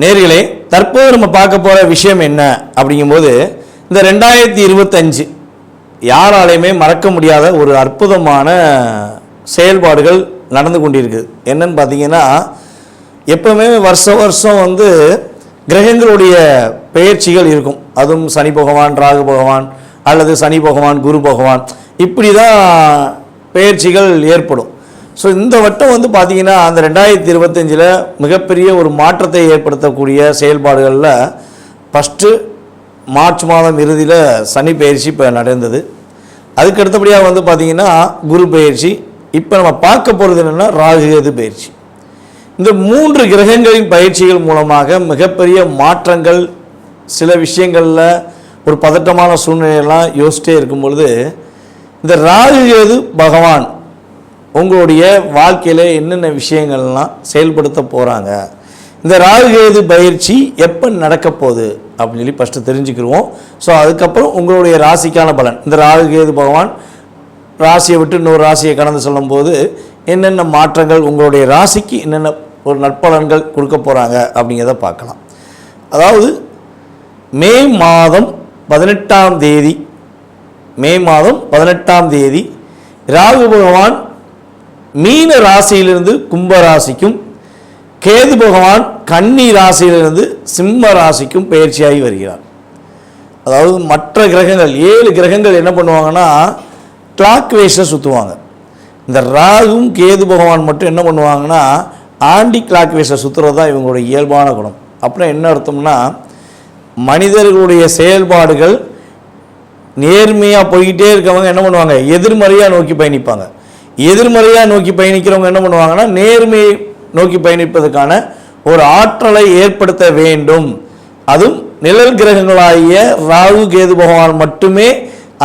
நேர்களே, தற்போது நம்ம பார்க்க போகிற விஷயம் என்ன அப்படிங்கும்போது, இந்த 2025 யாராலையுமே மறக்க முடியாத ஒரு அற்புதமான செயல்பாடுகள் நடந்து கொண்டிருக்குது. என்னன்னு பார்த்தீங்கன்னா, எப்பவுமே வருஷம் கிரகங்களுடைய பெயர்ச்சிகள் இருக்கும். அதுவும் சனி பகவான், ராகு பகவான், அல்லது சனி பகவான், குரு பகவான், இப்படி தான் பெயர்ச்சிகள் ஏற்படும். ஸோ இந்த வட்டம் பார்த்தீங்கன்னா, அந்த 2025 மிகப்பெரிய ஒரு மாற்றத்தை ஏற்படுத்தக்கூடிய செயல்பாடுகளில் ஃபஸ்ட்டு மார்ச் மாதம் இறுதியில் சனி பயிற்சி இப்போ நடந்தது. அதுக்கு அடுத்தபடியாக பார்த்தீங்கன்னா குரு பயிற்சி. இப்போ நம்ம பார்க்க போகிறது என்னென்னா ராகு கேது பயிற்சி. இந்த 3 கிரகங்களின் பயிற்சிகள் மூலமாக மிகப்பெரிய மாற்றங்கள், சில விஷயங்களில் ஒரு பதட்டமான சூழ்நிலையெல்லாம் யோசிச்சிட்டே இருக்கும் பொழுது, இந்த ராகு கேது பகவான் உங்களுடைய வாழ்க்கையில் என்னென்ன விஷயங்கள்லாம் செயல்படுத்த போகிறாங்க, இந்த ராகு கேது பயிற்சி எப்போ நடக்க போகுது அப்படின்னு சொல்லி ஃபஸ்ட்டு தெரிஞ்சுக்கிடுவோம். ஸோ அதுக்கப்புறம் உங்களுடைய ராசிக்கான பலன், இந்த ராகு கேது பகவான் ராசியை விட்டு இன்னொரு ராசியை கடந்து சொல்லும்போது என்னென்ன மாற்றங்கள், உங்களுடைய ராசிக்கு என்னென்ன ஒரு நற்பலன்கள் கொடுக்க போகிறாங்க அப்படிங்கிறத பார்க்கலாம். அதாவது மே மாதம் 18ஆம் தேதி ராகு பகவான் மீன ராசியிலிருந்து கும்ப ராசிக்கும், கேது பகவான் கன்னி ராசியிலிருந்து சிம்ம ராசிக்கும் பயிற்சியாகி வருகிறார். அதாவது மற்ற கிரகங்கள் 7 கிரகங்கள் என்ன பண்ணுவாங்கன்னா கிளாக் வைஸில் சுற்றுவாங்க. இந்த ராகும் கேது பகவான் மட்டும் என்ன பண்ணுவாங்கன்னா ஆன்டி கிளாக் வைஸில் சுற்றுறது தான் இவங்களுடைய இயல்பான குணம். அப்புறம் என்ன அர்த்தம்னா, மனிதர்களுடைய செயல்பாடுகள் நேர்மையாக போய்கிட்டே இருக்கவங்க என்ன பண்ணுவாங்க, எதிர்மறையாக நோக்கி பயணிப்பாங்க. எதிர்மறையாக நோக்கி பயணிக்கிறவங்க என்ன பண்ணுவாங்கன்னா நேர்மையை நோக்கி பயணிப்பதற்கான ஒரு ஆற்றலை ஏற்படுத்த வேண்டும். அதுவும் நிழல் கிரகங்களாகிய ராகு கேது பகவான் மட்டுமே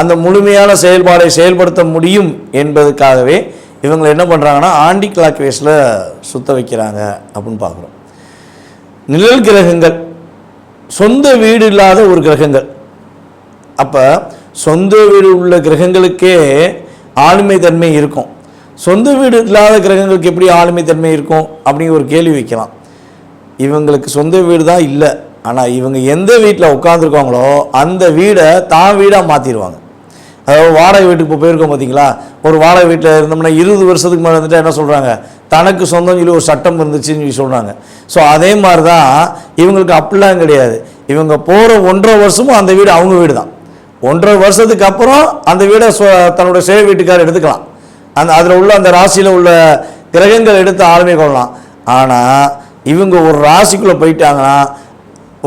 அந்த முழுமையான செயல்பாடை செயல்படுத்த முடியும் என்பதற்காகவே இவங்க என்ன பண்ணுறாங்கன்னா ஆன்டி கிளாக் வைஸில் சுத்த வைக்கிறாங்க அப்படின்னு பார்க்குறோம். நிழல் கிரகங்கள் சொந்த வீடு இல்லாத ஒரு கிரகங்கள். அப்போ சொந்த வீடு உள்ள கிரகங்களுக்கே ஆளுமை தன்மை இருக்கும். சொந்த வீடு இல்லாத கிரகங்களுக்கு எப்படி ஆளுமை தன்மை இருக்கும் அப்படிங்கிற ஒரு கேள்வி வைக்கலாம். இவங்களுக்கு சொந்த வீடு தான் இல்லை, ஆனால் இவங்க எந்த வீட்டில் உட்காந்துருக்காங்களோ அந்த வீடை தான் வீடாக மாற்றிடுவாங்க. அதாவது வாடகை வீட்டுக்கு இப்போ போயிருக்கோம் பார்த்தீங்களா, ஒரு வாடகை வீட்டில் இருந்தோம்னா 20 வருஷத்துக்கு மேலே வந்துட்டு என்ன சொல்கிறாங்க, தனக்கு சொந்தம் சொல்லி ஒரு சட்டம் இருந்துச்சுன்னு சொல்லி சொல்கிறாங்க. ஸோ அதே மாதிரி தான் இவங்களுக்கு அப்படிலாம் கிடையாது. இவங்க போகிற 1.5 வருஷமும் அந்த வீடு அவங்க வீடு தான். 1.5 வருஷத்துக்கு அப்புறம் அந்த வீடை தன்னுடைய சேவை வீட்டுக்காரர் எடுத்துக்கலாம். அதில் உள்ள அந்த ராசியில் உள்ள கிரகங்கள் எடுத்து ஆளுமை கொள்ளலாம். ஆனால் இவங்க ஒரு ராசிக்குள்ளே போயிட்டாங்கன்னா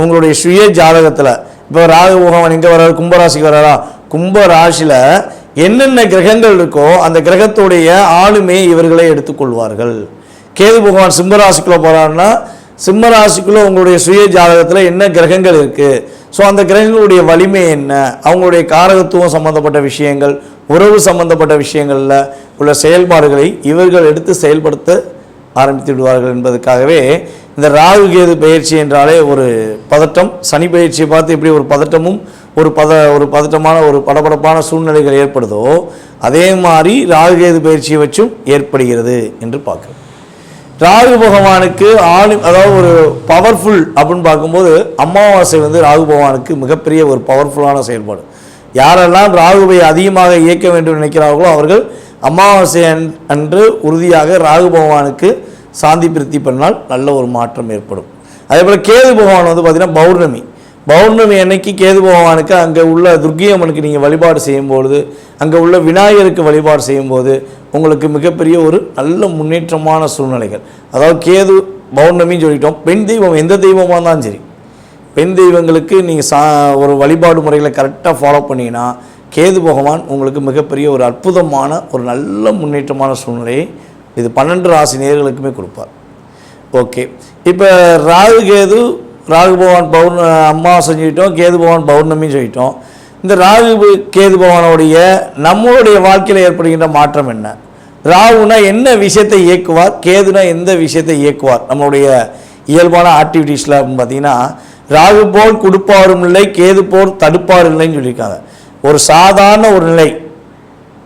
உங்களுடைய சுய ஜாதகத்தில் இப்போ ராகு பகவான் எங்கே வர்றாரு, கும்பராசிக்கு வர்றாரா, கும்ப ராசியில் என்னென்ன கிரகங்கள் இருக்கோ அந்த கிரகத்துடைய ஆளுமையை இவர்களே எடுத்துக்கொள்வார்கள். கேது பகவான் சிம்மராசிக்குள்ளே போகிறாருன்னா சிம்மராசிக்குள்ளே உங்களுடைய சுய ஜாதகத்தில் என்ன கிரகங்கள் இருக்குது, ஸோ அந்த கிரகங்களுடைய வலிமை என்ன, அவங்களுடைய காரகத்துவம் சம்மந்தப்பட்ட விஷயங்கள், உறவு சம்பந்தப்பட்ட விஷயங்களில் உள்ள செயல்பாடுகளை இவர்கள் எடுத்து செயல்படுத்த ஆரம்பித்து விடுவார்கள் என்பதற்காகவே இந்த ராகு கேது பயிற்சி என்றாலே ஒரு பதட்டம். சனி பயிற்சியை பார்த்து எப்படி ஒரு பதட்டமும் ஒரு பதட்டமான ஒரு படபடப்பான சூழ்நிலைகள் ஏற்படுதோ அதே மாதிரி ராகு கேது பயிற்சியை வச்சும் ஏற்படுகிறது என்று பார்க்குறோம். ராகு பகவானுக்கு அதாவது ஒரு பவர்ஃபுல் அப்படின்னு பார்க்கும்போது அமாவாசை ராகு பகவானுக்கு மிகப்பெரிய ஒரு பவர்ஃபுல்லான செயல்பாடு. யாரெல்லாம் ராகுவை அதிகமாக இயக்க வேண்டும் நினைக்கிறார்களோ அவர்கள் அமாவாசை அன்று உறுதியாக ராகு பகவானுக்கு சாந்தி பிரித்தி பண்ணால் நல்ல ஒரு மாற்றம் ஏற்படும். அதே போல் கேது பகவான் பார்த்தீங்கன்னா பௌர்ணமி அன்னைக்கு கேது பகவானுக்கு அங்கே உள்ள துர்க்கியம்மனுக்கு நீங்கள் வழிபாடு செய்யும்பொழுது, அங்கே உள்ள விநாயகருக்கு வழிபாடு செய்யும்போது உங்களுக்கு மிகப்பெரிய ஒரு நல்ல முன்னேற்றமான சூழ்நிலைகள். அதாவது கேது பௌர்ணமின்னு சொல்லிட்டோம். பெண் தெய்வம் எந்த தெய்வமாக இருந்தாலும் சரி, பெண் தெய்வங்களுக்கு நீங்கள் ஒரு வழிபாடு முறைகளை கரெக்டாக ஃபாலோ பண்ணிங்கன்னா கேது பகவான் உங்களுக்கு மிகப்பெரிய ஒரு அற்புதமான ஒரு நல்ல முன்னேற்றமான சூழ்நிலையை இது 12 ராசி நேயர்களுக்குமே கொடுப்பார். ஓகே, இப்போ ராகு பகவான் அமாவாசை சொல்லிட்டோம், கேது பகவான் பௌர்ணமின்னு சொல்லிட்டோம். இந்த ராகு கேது பகவானுடைய நம்மளுடைய வாழ்க்கையில் ஏற்படுகின்ற மாற்றம் என்ன, ராகுனா என்ன விஷயத்தை இயக்குவார், கேதுனா எந்த விஷயத்தை இயக்குவார் நம்மளுடைய இயல்பான ஆக்டிவிட்டீஸில் அப்படின்னு பார்த்தீங்கன்னா, ராகு போல் கொடுப்பாரும் இல்லை, கேது போல் தடுப்பார் இல்லைன்னு சொல்லியிருக்காங்க. ஒரு சாதாரண ஒரு நிலை,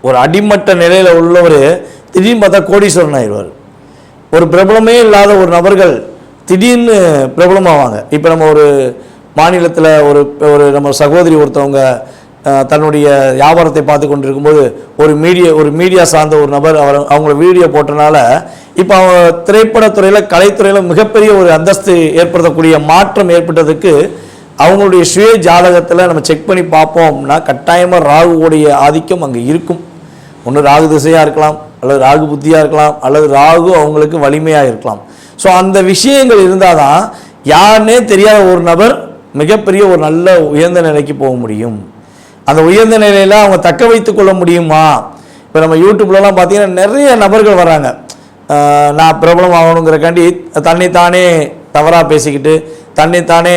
ஒரு அடிமட்ட நிலையில் உள்ளவர் திடீர்னு பார்த்தா கோடீஸ்வரன் ஆயிடுவார். ஒரு பிரபலமே இல்லாத ஒரு நபர்கள் திடீர்னு பிரபலமாவாங்க. இப்போ நம்ம ஒரு மாநிலத்தில் ஒரு ஒரு நம்ம சகோதரி ஒருத்தவங்க தன்னுடைய வியாபாரத்தை பார்த்து கொண்டு இருக்கும்போது ஒரு மீடியா சார்ந்த ஒரு நபர் அவங்கள வீடியோ போட்டனால இப்போ அவங்க திரைப்படத்துறையில் கலைத்துறையில் மிகப்பெரிய ஒரு அந்தஸ்து ஏற்படுத்தக்கூடிய மாற்றம் ஏற்பட்டதுக்கு அவங்களுடைய சுய ஜாதகத்தில் நம்ம செக் பண்ணி பார்ப்போம்னா கட்டாயமாக ராகுவோடைய ஆதிக்கம் அங்கே இருக்கும். ஒன்று ராகு திசையாக இருக்கலாம், அல்லது ராகு புத்தியாக இருக்கலாம், அல்லது ராகு அவங்களுக்கு வலிமையாக இருக்கலாம். ஸோ அந்த விஷயங்கள் இருந்தால் தான் யாருன்னே தெரியாத ஒரு நபர் மிகப்பெரிய ஒரு நல்ல உயர்ந்த நிலைக்கு போக முடியும். அந்த உயர்ந்த நிலையில் அவங்க தக்க வைத்து கொள்ள முடியுமா? இப்போ நம்ம யூடியூப்லலாம் பார்த்தீங்கன்னா நிறைய நபர்கள் வராங்க, நான் பிரபலம் ஆகணுங்கிறக்காண்டி தன்னைத்தானே தவறாக பேசிக்கிட்டு தன்னைத்தானே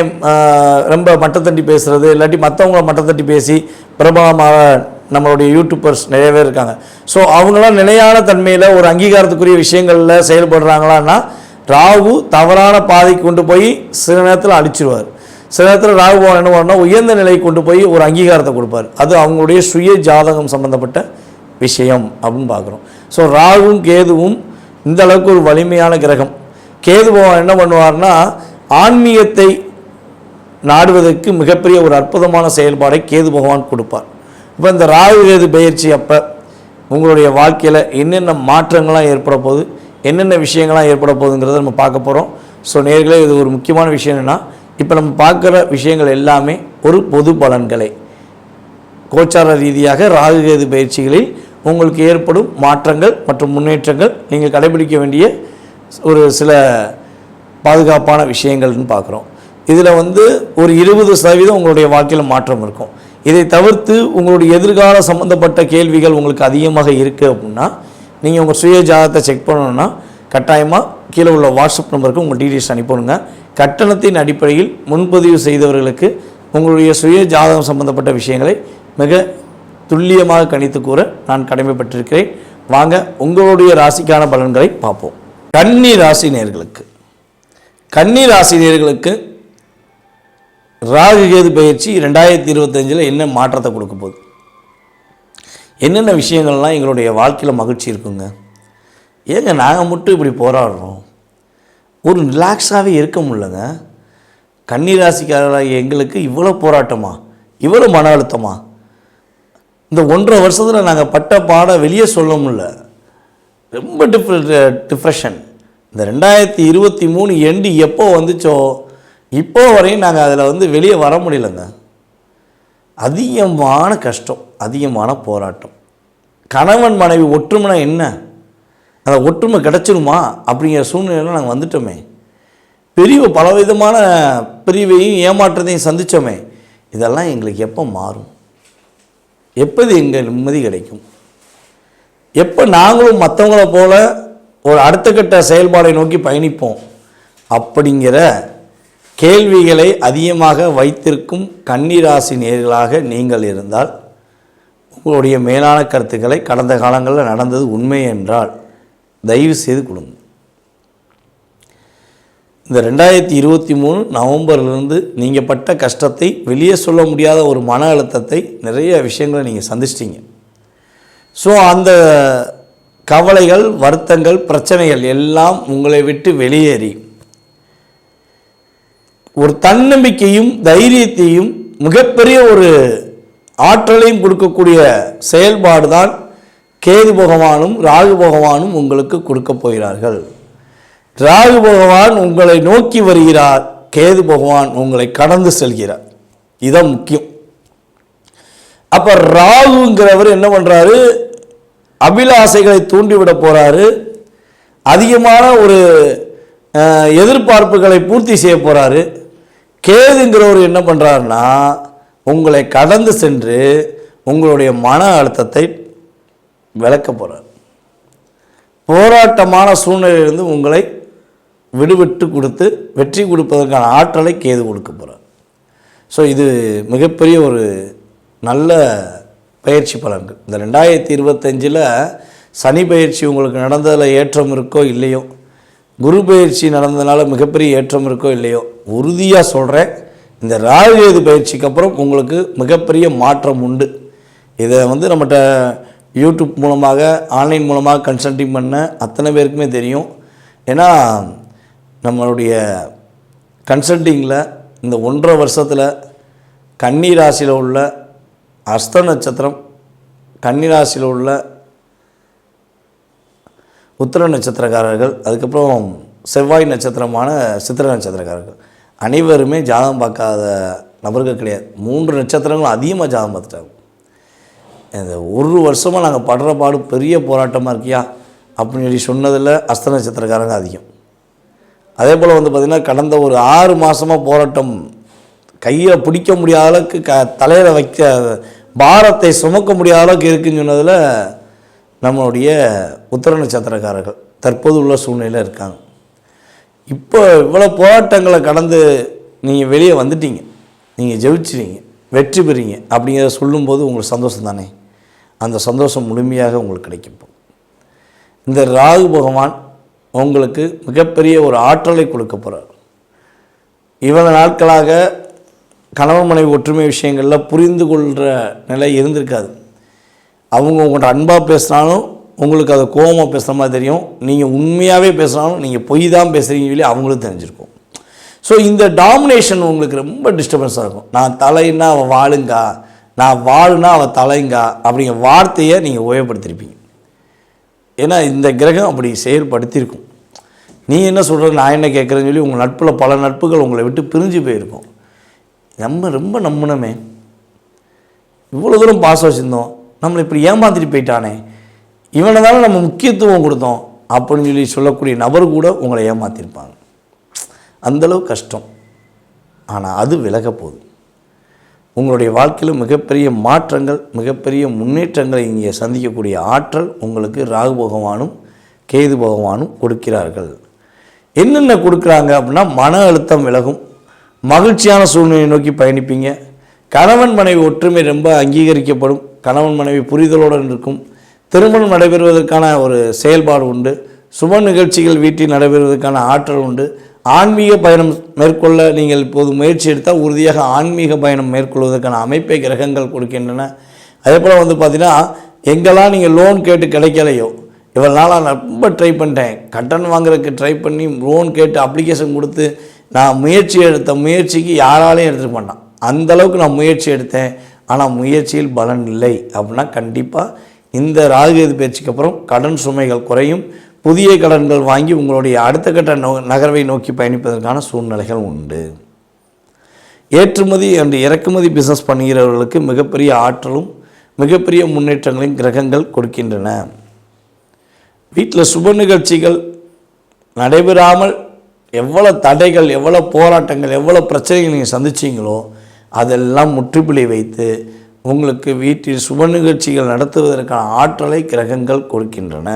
ரொம்ப மட்டத்தட்டி பேசுகிறது, இல்லாட்டி மற்றவங்கள மட்டத்தட்டி பேசி பிரபலமாக நம்மளுடைய யூடியூபர்ஸ் நிறைய பேர் இருக்காங்க. ஸோ அவங்களாம் நிலையான தன்மையில் ஒரு அங்கீகாரத்துக்குரிய விஷயங்களில் செயல்படுறாங்களான்னா ராகு தவறான பாதைக்கு கொண்டு போய் சில நேரத்தில் அழிச்சிருவார். சில நேரத்தில் ராகு பகவான் என்ன பண்ணால் உயர்ந்த நிலைக்கு கொண்டு போய் ஒரு அங்கீகாரத்தை கொடுப்பார். அது அவங்களுடைய சுய ஜாதகம் சம்பந்தப்பட்ட விஷயம் அப்படின்னு பார்க்குறோம். ஸோ ராகுவும் கேதுவும் இந்த அளவுக்கு ஒரு வலிமையான கிரகம். கேது பகவான் என்ன பண்ணுவார்னா ஆன்மீகத்தை நாடுவதற்கு மிகப்பெரிய ஒரு அற்புதமான செயல்பாடை கேது பகவான் கொடுப்பார். இப்போ இந்த ராகு கேது பயிற்சி அப்போ உங்களுடைய வாழ்க்கையில் என்னென்ன மாற்றங்கள்லாம் ஏற்பட போகுது, என்னென்ன விஷயங்கள்லாம் ஏற்பட போகுதுங்கிறத நம்ம பார்க்க போகிறோம். ஸோ நேர்களே, இது ஒரு முக்கியமான விஷயம் என்னென்னா, இப்போ நம்ம பார்க்குற விஷயங்கள் எல்லாமே ஒரு பொது பலன்களை கோச்சார ரீதியாக ராகு கேது பயிற்சிகளில் உங்களுக்கு ஏற்படும் மாற்றங்கள் மற்றும் முன்னேற்றங்கள் நீங்கள் கடைபிடிக்க வேண்டிய ஒரு சில பாதுகாப்பான விஷயங்கள்னு பார்க்குறோம். இதில் ஒரு 20% உங்களுடைய வாழ்க்கையில் மாற்றம் இருக்கும். இதை தவிர்த்து உங்களுடைய எதிர்கால சம்மந்தப்பட்ட கேள்விகள் உங்களுக்கு அதிகமாக இருக்குது அப்படின்னா நீங்கள் உங்கள் சுய ஜாதகத்தை செக் பண்ணணுன்னா கட்டாயமாக கீழே உள்ள வாட்ஸ்அப் நம்பருக்கு உங்கள் டீட்டெயில்ஸ் அனுப்பணுங்க. கட்டணத்தின் அடிப்படையில் முன்பதிவு செய்தவர்களுக்கு உங்களுடைய சுய ஜாதகம் சம்பந்தப்பட்ட விஷயங்களை மிக துல்லியமாக கணித்து கூற நான் கடமைப்பட்டிருக்கிறேன். வாங்க உங்களுடைய ராசிக்கான பலன்களை பார்ப்போம். கன்னி ராசி நேயர்களுக்கு ராகு கேது பயிற்சி 2025 என்ன மாற்றத்தை கொடுக்க போகுது, என்னென்ன விஷயங்கள்லாம் எங்களுடைய வாழ்க்கையில் மகிழ்ச்சி இருக்குங்க. ஏங்க நாங்கள் மட்டும் இப்படி போராடுறோம், ஒரு ரிலாக்ஸாகவே இருக்க முடியலங்க. கன்னி ராசிக்காரராக எங்களுக்கு இவ்வளோ போராட்டமா, இவ்வளோ மன அழுத்தமா? இந்த 1.5 வருஷத்தில் நாங்கள் பட்ட பாட வெளியே சொல்ல முடியல. ரொம்ப டிப்ரெஷன். இந்த 2023 எண்டு எப்போ வந்துச்சோ இப்போ வரையும் நாங்கள் அதில் வெளியே வர முடியலங்க. அதிகமான கஷ்டம், அதிகமான போராட்டம். கணவன் மனைவி ஒற்றுமைனா என்ன, அந்த ஒற்றுமை கிடச்சிருமா அப்படிங்கிற சூழ்நிலையில் நாங்கள் வந்துட்டோமே. பலவிதமான பிரிவையும் ஏமாற்றத்தையும் சந்தித்தோமே. இதெல்லாம் எங்களுக்கு எப்போ மாறும்? எப்போது எங்கள் நிம்மதி கிடைக்கும்? எப்போ நாங்களும் மற்றவங்கள போல ஒரு அடுத்த கட்ட செயல்பாடை நோக்கி பயணிப்போம்? அப்படிங்கிற கேள்விகளை அதிகமாக வைத்திருக்கும் கன்னிராசி நேயர்களாக நீங்கள் இருந்தால் உங்களுடைய மேலான கருத்துக்களை கடந்த காலங்களில் நடந்தது உண்மை என்றால் தயவு செய்து கொடுங்க. இந்த 2023 நவம்பர்லேருந்து நீங்கள் பட்ட கஷ்டத்தை, வெளியே சொல்ல முடியாத ஒரு மன அழுத்தத்தை, நிறைய விஷயங்களை நீங்கள் சந்திச்சிட்டிங்க. ஸோ அந்த கவலைகள், வருத்தங்கள், பிரச்சனைகள் எல்லாம் உங்களை விட்டு வெளியேறி ஒரு தன்னம்பிக்கையும் தைரியத்தையும் மிகப்பெரிய ஒரு ஆற்றலையும் கொடுக்கக்கூடிய செயல்பாடு தான் கேது பகவானும் ராகு பகவானும் உங்களுக்கு கொடுக்க போகிறார்கள். ராகு பகவான் உங்களை நோக்கி வருகிறார், கேது பகவான் உங்களை கடந்து செல்கிறார். இதுதான் முக்கியம். அப்போ ராகுங்கிறவர் என்ன பண்ணுறாரு, அபிலாசைகளை தூண்டிவிட போகிறாரு. அதிகமான ஒரு எதிர்பார்ப்புகளை பூர்த்தி செய்ய போகிறாரு. கேதுங்கிறவர் என்ன பண்ணுறாருன்னா உங்களை கடந்து சென்று உங்களுடைய மன அழுத்தத்தை விளக்க போகிறார். போராட்டமான சூழ்நிலையிலிருந்து உங்களை விடுவிட்டு கொடுத்து வெற்றி கொடுப்பதற்கான ஆற்றலை கேது கொடுக்க போகிறார். ஸோ இது மிகப்பெரிய ஒரு நல்ல பயிற்சி பலன்கள். இந்த 2025 சனி பயிற்சி உங்களுக்கு நடந்ததில் ஏற்றம் இருக்கோ இல்லையோ, குரு பயிற்சி நடந்ததுனால மிகப்பெரிய ஏற்றம் இருக்கோ இல்லையோ, உறுதியாக சொல்கிறேன், இந்த ராகு கேது பயிற்சிக்கு அப்புறம் உங்களுக்கு மிகப்பெரிய மாற்றம் உண்டு. இதை நம்மகிட்ட யூடியூப் மூலமாக, ஆன்லைன் மூலமாக கன்சல்டிங் பண்ண அத்தனை பேருக்குமே தெரியும். ஏன்னா நம்மளுடைய கன்சல்டிங்கில் இந்த 1.5 வருஷத்தில் கன்னி ராசியில் உள்ள அஸ்த நட்சத்திரம், கன்னி ராசியில் உள்ள உத்திர நட்சத்திரக்காரர்கள், அதுக்கப்புறம் செவ்வாய் நட்சத்திரமான சித்திர நட்சத்திரக்காரர்கள் அனைவருமே ஜாதகம் பார்க்காத நபர்கள் கிடையாது. 3 நட்சத்திரங்களும் அதிகமாக ஜாதகம் பார்த்துட்டாங்க. இந்த 1 வருஷமாக நாங்கள் படுற பாடு பெரிய போராட்டமாக இருக்கியா அப்படின்னு சொல்லி சொன்னதில் அஸ்த நட்சத்திரக்காரங்க அதிகம். அதே போல் வந்து பார்த்திங்கன்னா கடந்த ஒரு 6 மாதமாக போராட்டம் கையில் பிடிக்க முடியாத அளவுக்கு தலையில் வைக்க பாரத்தை சுமக்க முடியாத அளவுக்கு இருக்குன்னு சொன்னதில் நம்மளுடைய உத்திர நட்சத்திரக்காரர்கள் தற்போது உள்ள சூழ்நிலையில் இருக்காங்க. இப்போ இவ்வளோ போராட்டங்களை கடந்து நீங்கள் வெளியே வந்துட்டீங்க, நீங்கள் ஜெயிச்சிட்டீங்க, வெற்றி பெறீங்க அப்படிங்கிறத சொல்லும்போது உங்களுக்கு சந்தோஷம் தானே? அந்த சந்தோஷம் முழுமையாக உங்களுக்கு கிடைக்கும். இந்த ராகு பகவான் உங்களுக்கு மிகப்பெரிய ஒரு ஆற்றலை கொடுக்க போகிறார். இவ்வளவு நாட்களாக கணவன் மனைவி ஒற்றுமை விஷயங்களில் புரிந்து கொள்கிற நிலை இருந்திருக்காது. அவங்க உங்கள்கிட்ட அன்பாக பேசுனாலும் உங்களுக்கு அதை கோபமாக பேசுகிற மாதிரி தெரியும். நீங்கள் உண்மையாகவே பேசுனாலும் நீங்கள் பொய் தான் பேசுகிறீங்கன்னு சொல்லி அவங்களும் தெரிஞ்சிருக்கும். ஸோ இந்த டாமினேஷன் உங்களுக்கு ரொம்ப டிஸ்டர்பன்ஸாக இருக்கும். நான் தலைன்னா அவள் வாழுங்கா, நான் வாழுனா அவள் தலைங்கா அப்படிங்கிற வார்த்தையை நீங்கள் உபயோகப்படுத்திருப்பீங்க. ஏன்னா இந்த கிரகம் அப்படி செயல்படுத்தியிருக்கும். நீ என்ன சொல்கிற, நான் என்ன கேட்குறேன்னு சொல்லி உங்கள் நட்பில் பல நட்புகள் உங்களை விட்டு பிரிஞ்சு போயிருக்கும். நம்ம ரொம்ப நம்பினோமே, இவ்வளோ தூரம் பாசம் வச்சுருந்தோம், நம்மளை இப்படி ஏமாற்றிட்டு போயிட்டானே, இவனை தானே நம்ம முக்கியத்துவம் கொடுத்தோம் அப்படின்னு சொல்லி சொல்லக்கூடிய நபர் கூட உங்களை ஏமாற்றிருப்பாங்க. அந்தளவு கஷ்டம். ஆனால் அது விலக போகுது. உங்களுடைய வாழ்க்கையில் மிகப்பெரிய மாற்றங்கள், மிகப்பெரிய முன்னேற்றங்களை இங்கே சந்திக்கக்கூடிய ஆற்றல் உங்களுக்கு ராகு பகவானும் கேது பகவானும் கொடுக்கிறார்கள். என்னென்ன கொடுக்குறாங்க அப்படின்னா, மன அழுத்தம் விலகும், மகிழ்ச்சியான சூழ்நிலையை நோக்கி பயணிப்பீங்க, கணவன் மனைவி ஒற்றுமை ரொம்ப அங்கீகரிக்கப்படும், கணவன் மனைவி புரிதலுடன் இருக்கும், திருமணம் நடைபெறுவதற்கான ஒரு செயல்பாடு உண்டு, சுப நிகழ்ச்சிகள் வீட்டில் நடைபெறுவதற்கான ஆற்றல் உண்டு, ஆன்மீக பயணம் மேற்கொள்ள நீங்கள் இப்போது முயற்சி எடுத்தால் உறுதியாக ஆன்மீக பயணம் மேற்கொள்வதற்கான அமைப்பை கிரகங்கள் கொடுக்கின்றன. அதே போல் வந்து பார்த்திங்கன்னா, எங்கெல்லாம் நீங்கள் லோன் கேட்டு கிடைக்கலையோ, இவ்வளோ நாளாக நான் ரொம்ப ட்ரை பண்ணிட்டேன், கடன் வாங்குறதுக்கு ட்ரை பண்ணி லோன் கேட்டு அப்ளிகேஷன் கொடுத்து நான் முயற்சி எடுத்த முயற்சிக்கு யாராலையும் எடுத்துக்க மாட்டான், அந்தளவுக்கு நான் முயற்சி எடுத்தேன், ஆனால் முயற்சியில் பலன் இல்லை அப்படின்னா கண்டிப்பாக இந்த ராகுகேது பயிற்சிக்கு அப்புறம் கடன் சுமைகள் குறையும், புதிய கடன்கள் வாங்கி உங்களுடைய அடுத்த கட்ட நகர்வை நோக்கி பயணிப்பதற்கான சூழ்நிலைகள் உண்டு. ஏற்றுமதி அண்ட் இறக்குமதி பிஸ்னஸ் பண்ணுகிறவர்களுக்கு மிகப்பெரிய ஆற்றலும் மிகப்பெரிய முன்னேற்றங்களையும் கிரகங்கள் கொடுக்கின்றன. வீட்டில் சுப நிகழ்ச்சிகள் நடைபெறாமல் எவ்வளோ தடைகள், எவ்வளோ போராட்டங்கள், எவ்வளோ பிரச்சனைகள் நீங்கள் சந்திச்சிங்களோ அதெல்லாம் முற்றுப்புள்ளி வைத்து உங்களுக்கு வீட்டில் சுப நிகழ்ச்சிகள் நடத்துவதற்கான ஆற்றலை கிரகங்கள் கொடுக்கின்றன.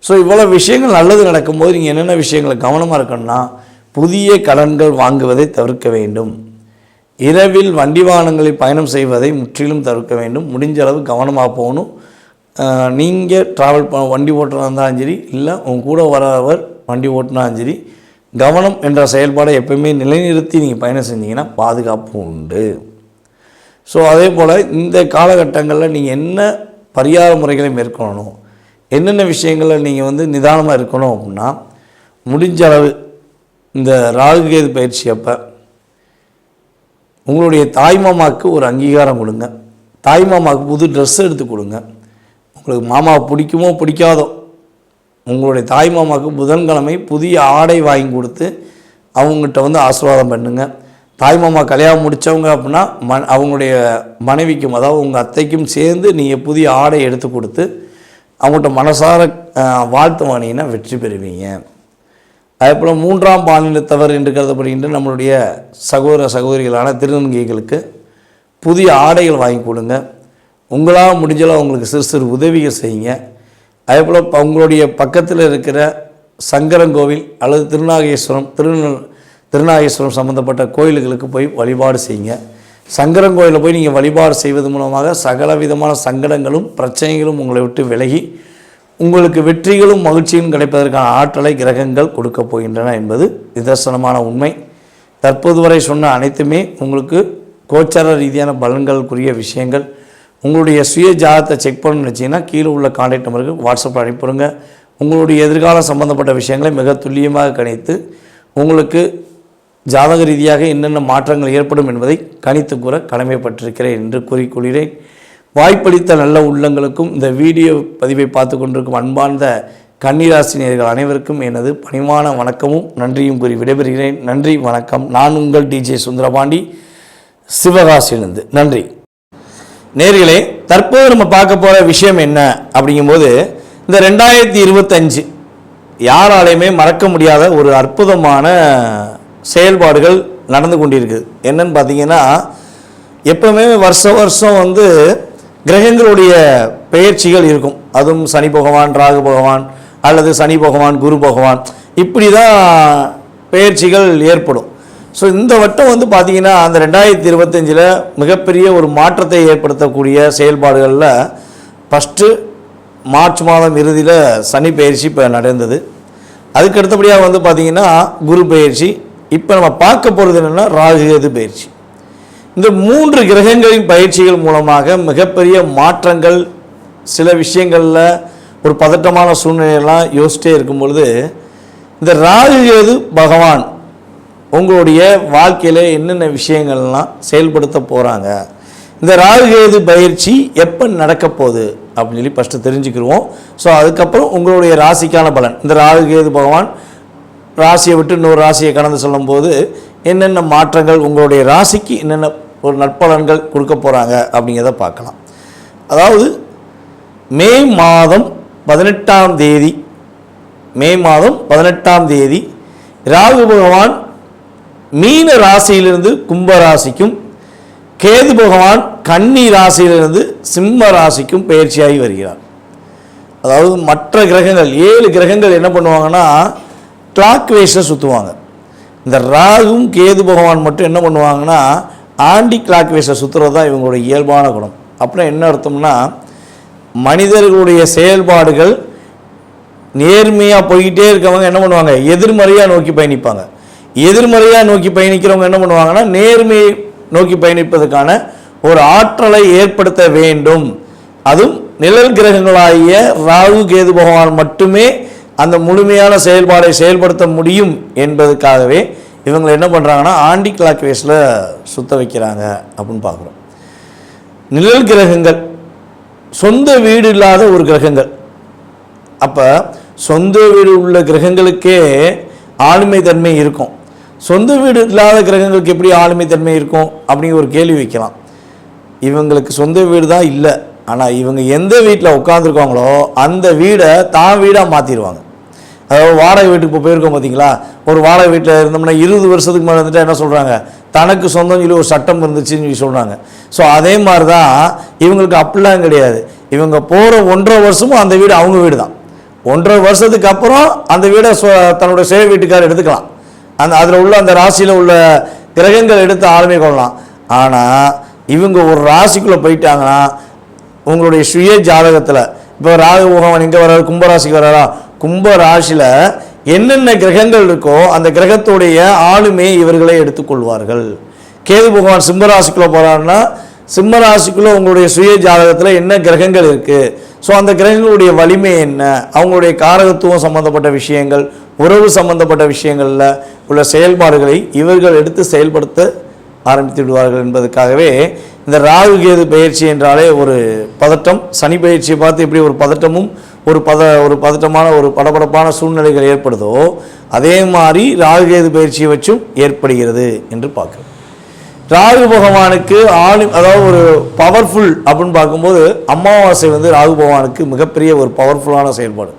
ஸோ இவ்வளோ விஷயங்கள் நல்லது நடக்கும்போது நீங்கள் என்னென்ன விஷயங்களை கவனமாக இருக்கணும்னா, புதிய கடன்கள் வாங்குவதை தவிர்க்க வேண்டும், இரவில் வண்டி வாகனங்களில் பயணம் செய்வதை முற்றிலும் தவிர்க்க வேண்டும், முடிஞ்ச அளவு கவனமாக போகணும். நீங்கள் ட்ராவல் வண்டி ஓட்டுறதா இருந்தாலும் சரி, இல்லை உங்கள் கூட வரவர் வண்டி ஓட்டினாலும் சரி, கவனம் என்ற செயல்பாடை எப்பயுமே நிலைநிறுத்தி நீங்கள் பயணம் செஞ்சீங்கன்னா பாதுகாப்பு உண்டு. ஸோ அதே போல் இந்த காலகட்டங்களில் நீங்கள் என்ன பரிகார முறைகளை மேற்கொள்ளணும், என்னென்ன விஷயங்களில் நீங்கள் நிதானமாக இருக்கணும் அப்படின்னா, முடிஞ்ச அளவு இந்த ராகுகேது பயிற்சி அப்போ உங்களுடைய தாய்மாமாவுக்கு ஒரு அங்கீகாரம் கொடுங்க, தாய்மாமாவுக்கு புது ட்ரெஸ் எடுத்து கொடுங்க. உங்களுக்கு மாமா பிடிக்குமோ பிடிக்காதோ, உங்களுடைய தாய்மாமாவுக்கு புதன்கிழமை புதிய ஆடை வாங்கி கொடுத்து அவங்ககிட்ட ஆசீர்வாதம் பண்ணுங்கள். தாய்மாமா கல்யாணம் முடித்தவங்க அப்படின்னா அவங்களுடைய மனைவிக்கும், அதாவது உங்கள் அத்தைக்கும் சேர்ந்து நீங்கள் புதிய ஆடை எடுத்து கொடுத்து அவங்கள்ட்ட மனசார வாழ்த்து வாங்கினீங்கன்னா வெற்றி பெறுவீங்க. அதே போல் 3ஆம் பாலினத்தவர் என்று கருதப்படுகின்ற நம்மளுடைய சகோதர சகோதரிகளான திருநங்கைகளுக்கு புதிய ஆடைகள் வாங்கி கொடுங்க. உங்களால் முடிஞ்சளவு அவங்களுக்கு சிறு சிறு உதவிகள் செய்யுங்க. அதே போல் உங்களுடைய பக்கத்தில் இருக்கிற சங்கரங்கோவில் அல்லது திருநாகேஸ்வரம் சம்மந்தப்பட்ட கோயில்களுக்கு போய் வழிபாடு செய்யுங்க. சங்கரங்கோயிலில் போய் நீங்கள் வழிபாடு செய்வது மூலமாக சகல விதமான சங்கடங்களும் பிரச்சனைகளும் உங்களை விட்டு விலகி உங்களுக்கு வெற்றிகளும் மகிழ்ச்சியும் கிடைப்பதற்கான ஆற்றலை கிரகங்கள் கொடுக்க போகின்றன என்பது நிதர்சனமான உண்மை. தற்போது வரை சொன்ன அனைத்துமே உங்களுக்கு கோச்சார ரீதியான பலன்களுக்குரிய விஷயங்கள். உங்களுடைய சுய ஜாதகத்தை செக் பண்ணணும்னு நினச்சிங்கன்னா கீழே உள்ள கான்டாக்ட் நம்பருக்கு வாட்ஸ்அப்பில் அனுப்பிடுங்க. உங்களுடைய எதிர்காலம் சம்பந்தப்பட்ட விஷயங்களை மிக துல்லியமாக கணித்து உங்களுக்கு ஜாதக ரீதியாக என்னென்ன மாற்றங்கள் ஏற்படும் என்பதை கணித்து கூற கடமைப்பட்டிருக்கிறேன் என்று கூறிக்கொள்கிறேன். வாய்ப்பளித்த நல்ல உள்ளங்களுக்கும் இந்த வீடியோ பதிவை பார்த்து கொண்டிருக்கும் அன்பார்ந்த கன்னிராசி நேயர்கள் அனைவருக்கும் எனது பணிவான வணக்கமும் நன்றியும் கூறி விடைபெறுகிறேன். நன்றி, வணக்கம். நான் உங்கள் டிஜே சுந்தரபாண்டி, சிவகாசியிலிருந்து. நன்றி நேயர்களே. தற்போது நம்ம பார்க்க போகிற விஷயம் என்ன அப்படிங்கும்போது, இந்த 2025 யாராலையுமே மறக்க முடியாத ஒரு அற்புதமான செயல்பாடுகள் நடந்து கொண்டிருக்குது. என்னன்னு பார்த்தீங்கன்னா, எப்பவுமே வருஷம் கிரகங்களுடைய பெயர்ச்சிகள் இருக்கும். அதுவும் சனி பகவான், ராகு பகவான், அல்லது சனி பகவான், குரு பகவான், இப்படி தான் பெயர்ச்சிகள் ஏற்படும். ஸோ இந்த வட்டம் பார்த்தீங்கன்னா, அந்த 2025 மிகப்பெரிய ஒரு மாற்றத்தை ஏற்படுத்தக்கூடிய செயல்பாடுகளில் ஃபஸ்ட்டு மார்ச் மாதம் இறுதியில் சனி பயிற்சி இப்போ நடந்தது. அதுக்கு அடுத்தபடியாக பார்த்தீங்கன்னா குரு பயிற்சி. இப்போ நம்ம பார்க்க போகிறது என்னென்னா ராகு கேது பயிற்சி. இந்த 3 கிரகங்களின் பயிற்சிகள் மூலமாக மிகப்பெரிய மாற்றங்கள், சில விஷயங்களில் ஒரு பதட்டமான சூழ்நிலையெல்லாம் யோசிச்சிட்டே இருக்கும் பொழுது, இந்த ராகு கேது பகவான் உங்களுடைய வாழ்க்கையில் என்னென்ன விஷயங்கள்லாம் செயல்படுத்த போகிறாங்க, இந்த ராகு கேது பயிற்சி எப்போ நடக்க போகுது அப்படின்னு சொல்லி ஃபஸ்ட்டு தெரிஞ்சுக்கிடுவோம். ஸோ அதுக்கப்புறம் உங்களுடைய ராசிக்கான பலன், இந்த ராகு கேது பகவான் ராசியை விட்டு இன்னொரு ராசியை கடந்து சொல்லும்போது என்னென்ன மாற்றங்கள், உங்களுடைய ராசிக்கு என்னென்ன ஒரு நற்பலன்கள் கொடுக்க போகிறாங்க அப்படிங்கிறத பார்க்கலாம். அதாவது மே மாதம் 18ஆம் தேதி ராகு பகவான் மீன ராசியிலிருந்து கும்ப ராசிக்கும், கேது பகவான் கன்னி ராசியிலிருந்து சிம்ம ராசிக்கும் பயிற்சியாகி வருகிறார். அதாவது மற்ற கிரகங்கள் 7 கிரகங்கள் என்ன பண்ணுவாங்கன்னா கிளாக் வைஸில் சுற்றுவாங்க. இந்த ராகும் கேது பகவான் மட்டும் என்ன பண்ணுவாங்கன்னா ஆன்டி கிளாக் வைஸில் சுற்றுறது தான் இவங்களுடைய இயல்பான குணம். அப்படின்னா என்ன அர்த்தம்னா, மனிதர்களுடைய செயல்பாடுகள் நேர்மையாக போய்கிட்டே இருக்கவங்க என்ன பண்ணுவாங்க, எதிர்மறையாக நோக்கி பயணிப்பாங்க. எதிர்மறையாக நோக்கி பயணிக்கிறவங்க என்ன பண்ணுவாங்கன்னா நேர்மையை நோக்கி பயணிப்பதற்கான ஒரு ஆற்றலை ஏற்படுத்த வேண்டும். அதுவும் நிழல் கிரகங்களாகிய ராகு கேது பகவான் மட்டுமே அந்த முழுமையான செயல்பாடை செயல்படுத்த முடியும் என்பதற்காகவே இவங்க என்ன பண்ணுறாங்கன்னா ஆன்டி கிளாக் வைஸில் சுத்த வைக்கிறாங்க அப்படின்னு பார்க்குறோம். நிழல் கிரகங்கள் சொந்த வீடு இல்லாத ஒரு கிரகங்கள். அப்போ சொந்த வீடு உள்ள கிரகங்களுக்கே ஆளுமை தன்மை இருக்கும். சொந்த வீடு இல்லாத கிரகங்களுக்கு எப்படி ஆளுமை தன்மை இருக்கும் அப்படிங்கிற ஒரு கேள்வி வைக்கலாம். இவங்களுக்கு சொந்த வீடு தான் இல்லை, ஆனால் இவங்க எந்த வீட்டில் உட்காந்துருக்காங்களோ அந்த வீடை தான் வீடாக மாற்றிடுவாங்க. அதாவது வாடகை வீட்டுக்கு இப்போ போயிருக்கோம் பார்த்தீங்களா, ஒரு வாடகை வீட்டில் இருந்தோம்னா 20 வருஷத்துக்கு மேலே வந்துட்டு என்ன சொல்கிறாங்க, தனக்கு சொந்தம் சொல்லி ஒரு சட்டம் இருந்துச்சுன்னு சொல்லி சொல்கிறாங்க. ஸோ அதே மாதிரி தான் இவங்களுக்கு அப்படிலாம் கிடையாது. இவங்க போகிற 1.5 வருஷமும் அந்த வீடு அவங்க வீடு தான். 1.5 வருஷத்துக்கு அப்புறம் அந்த வீடை தன்னுடைய சேவை வீட்டுக்காரர் எடுத்துக்கலாம். அதில் உள்ள அந்த ராசியில் உள்ள கிரகங்கள் எடுத்து ஆளுமை கொள்ளலாம். ஆனால் இவங்க ஒரு ராசிக்குள்ளே போயிட்டாங்கன்னா உங்களுடைய சுய ஜாதகத்தில் இப்போ ராகு பகவான் எங்கே வர்றாரு, கும்பராசிக்கு வர்றாரா, கும்ப ராசியில் என்னென்ன கிரகங்கள் இருக்கோ அந்த கிரகத்துடைய ஆளுமையை இவர்களே எடுத்துக்கொள்வார்கள். கேது பகவான் சிம்மராசிக்குள்ளே போகிறாருன்னா சிம்மராசிக்குள்ளே உங்களுடைய சுய ஜாதகத்தில் என்ன கிரகங்கள் இருக்குது, ஸோ அந்த கிரகங்களுடைய வலிமை என்ன, அவங்களுடைய காரகத்துவம் சம்பந்தப்பட்ட விஷயங்கள், உறவு சம்பந்தப்பட்ட விஷயங்களில் உள்ள செயல்பாடுகளை இவர்கள் எடுத்து செயல்படுத்த ஆரம்பித்து விடுவார்கள் என்பதற்காகவே இந்த ராகு கேது பயிற்சி என்றாலே ஒரு பதட்டம். சனி பயிற்சியை பார்த்து எப்படி ஒரு பதட்டமும் ஒரு பதட்டமான ஒரு படபடப்பான சூழ்நிலைகள் ஏற்படுதோ அதே மாதிரி ராகு கேது பயிற்சியை வச்சும் ஏற்படுகிறது என்று பார்க்குறோம். ராகு பகவானுக்கு அதாவது ஒரு பவர்ஃபுல் அப்படின்னு பார்க்கும்போது அமாவாசை ராகு பகவானுக்கு மிகப்பெரிய ஒரு பவர்ஃபுல்லான செயல்பாடு.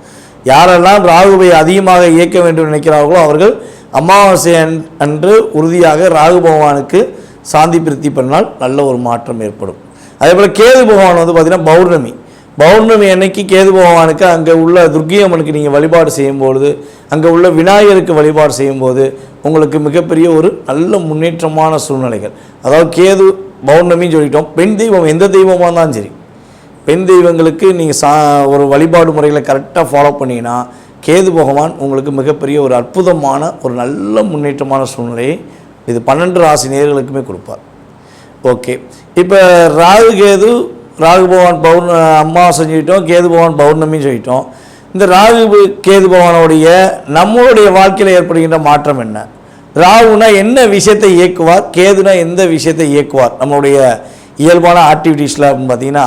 யாரெல்லாம் ராகுவை அதிகமாக இயக்க வேண்டும் நினைக்கிறார்களோ அவர்கள் அமாவாசை அன்று உறுதியாக ராகு பகவானுக்கு சாந்தி பிரித்தி பண்ணால் நல்ல ஒரு மாற்றம் ஏற்படும். அதே போல் கேது பகவான் பார்த்திங்கன்னா பௌர்ணமி அன்னைக்கு கேது பகவானுக்கு அங்கே உள்ள துர்க்கியம்மனுக்கு நீங்கள் வழிபாடு செய்யும்பொழுது, அங்கே உள்ள விநாயகருக்கு வழிபாடு செய்யும்போது உங்களுக்கு மிகப்பெரிய ஒரு நல்ல முன்னேற்றமான சூழ்நிலைகள். அதாவது கேது பௌர்ணமின்னு சொல்லிட்டோம். பெண் தெய்வம் எந்த தெய்வமாக இருந்தாலும் சரி, பெண் தெய்வங்களுக்கு நீங்கள் ஒரு வழிபாடு முறைகளை கரெக்டாக ஃபாலோ பண்ணிங்கன்னா கேது பகவான் உங்களுக்கு மிகப்பெரிய ஒரு அற்புதமான ஒரு நல்ல முன்னேற்றமான சூழ்நிலையை இது 12 ராசி நேயர்களுக்குமே கொடுப்பார். ஓகே, இப்போ ராகு பகவான் அமாவாசை சொல்லிட்டோம், கேது பகவான் பௌர்ணமின்னு சொல்லிட்டோம். இந்த ராகு கேது பகவானுடைய நம்மளுடைய வாழ்க்கையில் ஏற்படுகின்ற மாற்றம் என்ன? ராகுனா என்ன விஷயத்தை இயக்குவார், கேதுனா எந்த விஷயத்தை இயக்குவார்? நம்மளுடைய இயல்பான ஆக்டிவிட்டீஸில் அப்படின்னு பார்த்தீங்கன்னா,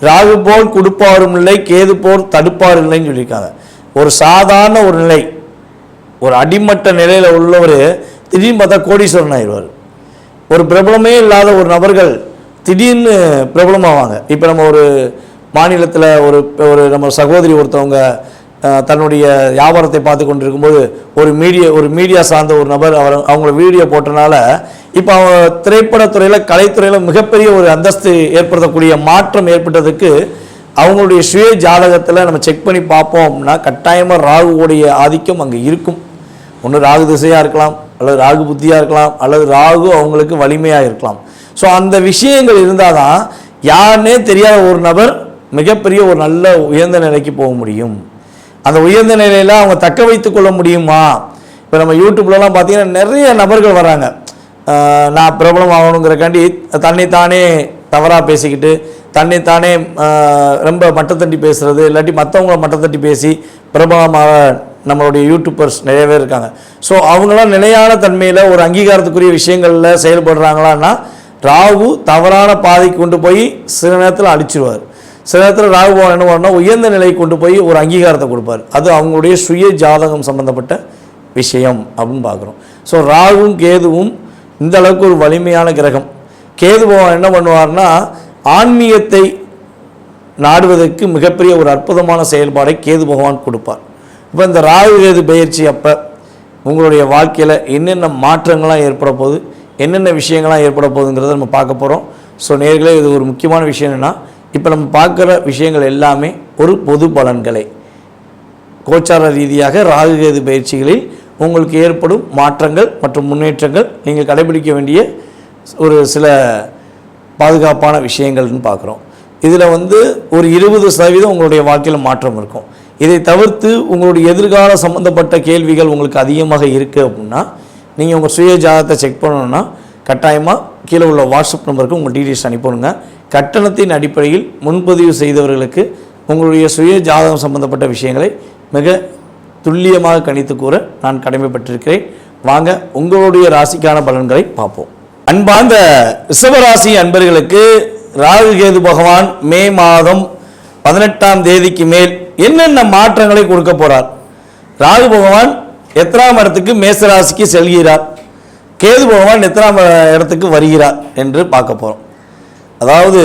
ராகு போல் கொடுப்பாரும் இல்லை, கேது போல் தடுப்பாரும் இல்லைன்னு சொல்லியிருக்காங்க. ஒரு சாதாரண ஒரு நிலை, ஒரு அடிமட்ட நிலையில் உள்ளவர் திடீர்னு பார்த்தா கோடீஸ்வரன் ஆயிடுவார். ஒரு பிரபலமே இல்லாத ஒரு நபர்கள் திடீர்னு பிரபலமாவாங்க. இப்போ நம்ம ஒரு மாநிலத்தில் ஒரு நம்ம சகோதரி ஒருத்தவங்க தன்னுடைய வியாபாரத்தை பார்த்து கொண்டிருக்கும்போது ஒரு மீடியா சார்ந்த ஒரு நபர் அவங்கள வீடியோ போட்டனால இப்போ அவங்க திரைப்படத்துறையில் கலைத்துறையில் மிகப்பெரிய ஒரு அந்தஸ்து ஏற்படுத்தக்கூடிய மாற்றம் ஏற்பட்டதுக்கு அவங்களுடைய சுய ஜாதகத்தில் நம்ம செக் பண்ணி பார்ப்போம் அப்படின்னா கட்டாயமாக ராகுவோடைய ஆதிக்கம் அங்கே இருக்கும். ஒன்று ராகு திசையாக இருக்கலாம், அல்லது ராகு புத்தியாக இருக்கலாம், அல்லது ராகு அவங்களுக்கு வலிமையாக இருக்கலாம். ஸோ அந்த விஷயங்கள் இருந்தால் தான் யாருன்னே தெரியாத ஒரு நபர் மிகப்பெரிய ஒரு நல்ல உயர்ந்த நிலைக்கு போக முடியும். அந்த உயர்ந்த நிலையில் அவங்க தக்க வைத்து கொள்ள முடியுமா? இப்போ நம்ம யூடியூப்லலாம் பார்த்தீங்கன்னா நிறைய நபர்கள் வராங்க, நான் பிரபலம் ஆகணுங்கிறக்காண்டி தன்னைத்தானே தவறாக பேசிக்கிட்டு தன்னைத்தானே ரொம்ப மட்டத்தட்டி பேசுகிறது, இல்லாட்டி மற்றவங்கள மட்டத்தட்டி பேசி பிரபலமாக நம்மளுடைய யூடியூபர்ஸ் நிறைய பேர் இருக்காங்க. ஸோ அவங்களாம் நிலையான தன்மையில் ஒரு அங்கீகாரத்துக்குரிய விஷயங்களில் செயல்படுறாங்களான்னா ராகு தவறான பாதைக்கு கொண்டு போய் சில நேரத்தில் அடிச்சிருவார். சில நேரத்தில் ராகு பகவான் என்ன பண்ணால் உயர்ந்த நிலையை கொண்டு போய் ஒரு அங்கீகாரத்தை கொடுப்பார். அது அவங்களுடைய சுய ஜாதகம் சம்பந்தப்பட்ட விஷயம் அப்படின்னு பார்க்குறோம். ஸோ ராகுவும் கேதுவும் இந்த அளவுக்கு ஒரு வலிமையான கிரகம். கேது பகவான் என்ன பண்ணுவார்னா ஆன்மீகத்தை நாடுவதற்கு மிகப்பெரிய ஒரு அற்புதமான செயல்பாடை கேது பகவான் கொடுப்பார். இப்போ இந்த ராகு கேது பயிற்சி அப்போ உங்களுடைய வாழ்க்கையில் என்னென்ன மாற்றங்கள்லாம் ஏற்பட போகுது, என்னென்ன விஷயங்கள்லாம் ஏற்பட போகுதுங்கிறத நம்ம பார்க்க போகிறோம். ஸோ நேர்களே, இது ஒரு முக்கியமான விஷயம் என்னென்னா, இப்போ நம்ம பார்க்குற விஷயங்கள் எல்லாமே ஒரு பொது பலன்களை கோச்சார ரீதியாக ராகு கேது பயிற்சிகளில் உங்களுக்கு ஏற்படும் மாற்றங்கள் மற்றும் முன்னேற்றங்கள் நீங்கள் கடைபிடிக்க வேண்டிய ஒரு சில பாதுகாப்பான விஷயங்கள்னு பார்க்குறோம். இதில் ஒரு 20% உங்களுடைய வாழ்க்கையில் மாற்றம் இருக்கும். இதை தவிர்த்து உங்களுடைய எதிர்கால சம்மந்தப்பட்ட கேள்விகள் உங்களுக்கு அதிகமாக இருக்குது அப்படின்னா நீங்கள் உங்கள் சுய ஜாதகத்தை செக் பண்ணணுன்னா கட்டாயமாக கீழே உள்ள வாட்ஸ்அப் நம்பருக்கு உங்கள் டீட்டெயில்ஸ் அனுப்பணுங்க. கட்டணத்தின் அடிப்படையில் முன்பதிவு செய்தவர்களுக்கு உங்களுடைய சுய ஜாதகம் சம்பந்தப்பட்ட விஷயங்களை மிக துல்லியமாக கணித்து கூற நான் கடமைப்பட்டிருக்கிறேன். வாங்க உங்களுடைய ராசிக்கான பலன்களை பார்ப்போம். அன்பார்ந்த ரிஷபராசி அன்பர்களுக்கு ராகு கேது பகவான் மே மாதம் 18ஆம் தேதிக்கு மேல் என்னென்ன மாற்றங்களை கொடுக்க போறார்? ராகு பகவான் எத்தனாம் இடத்துக்கு மேசராசிக்கு செல்கிறார், கேது பகவான் எத்தனாம் இடத்துக்கு வருகிறார் என்று பார்க்க போறோம். அதாவது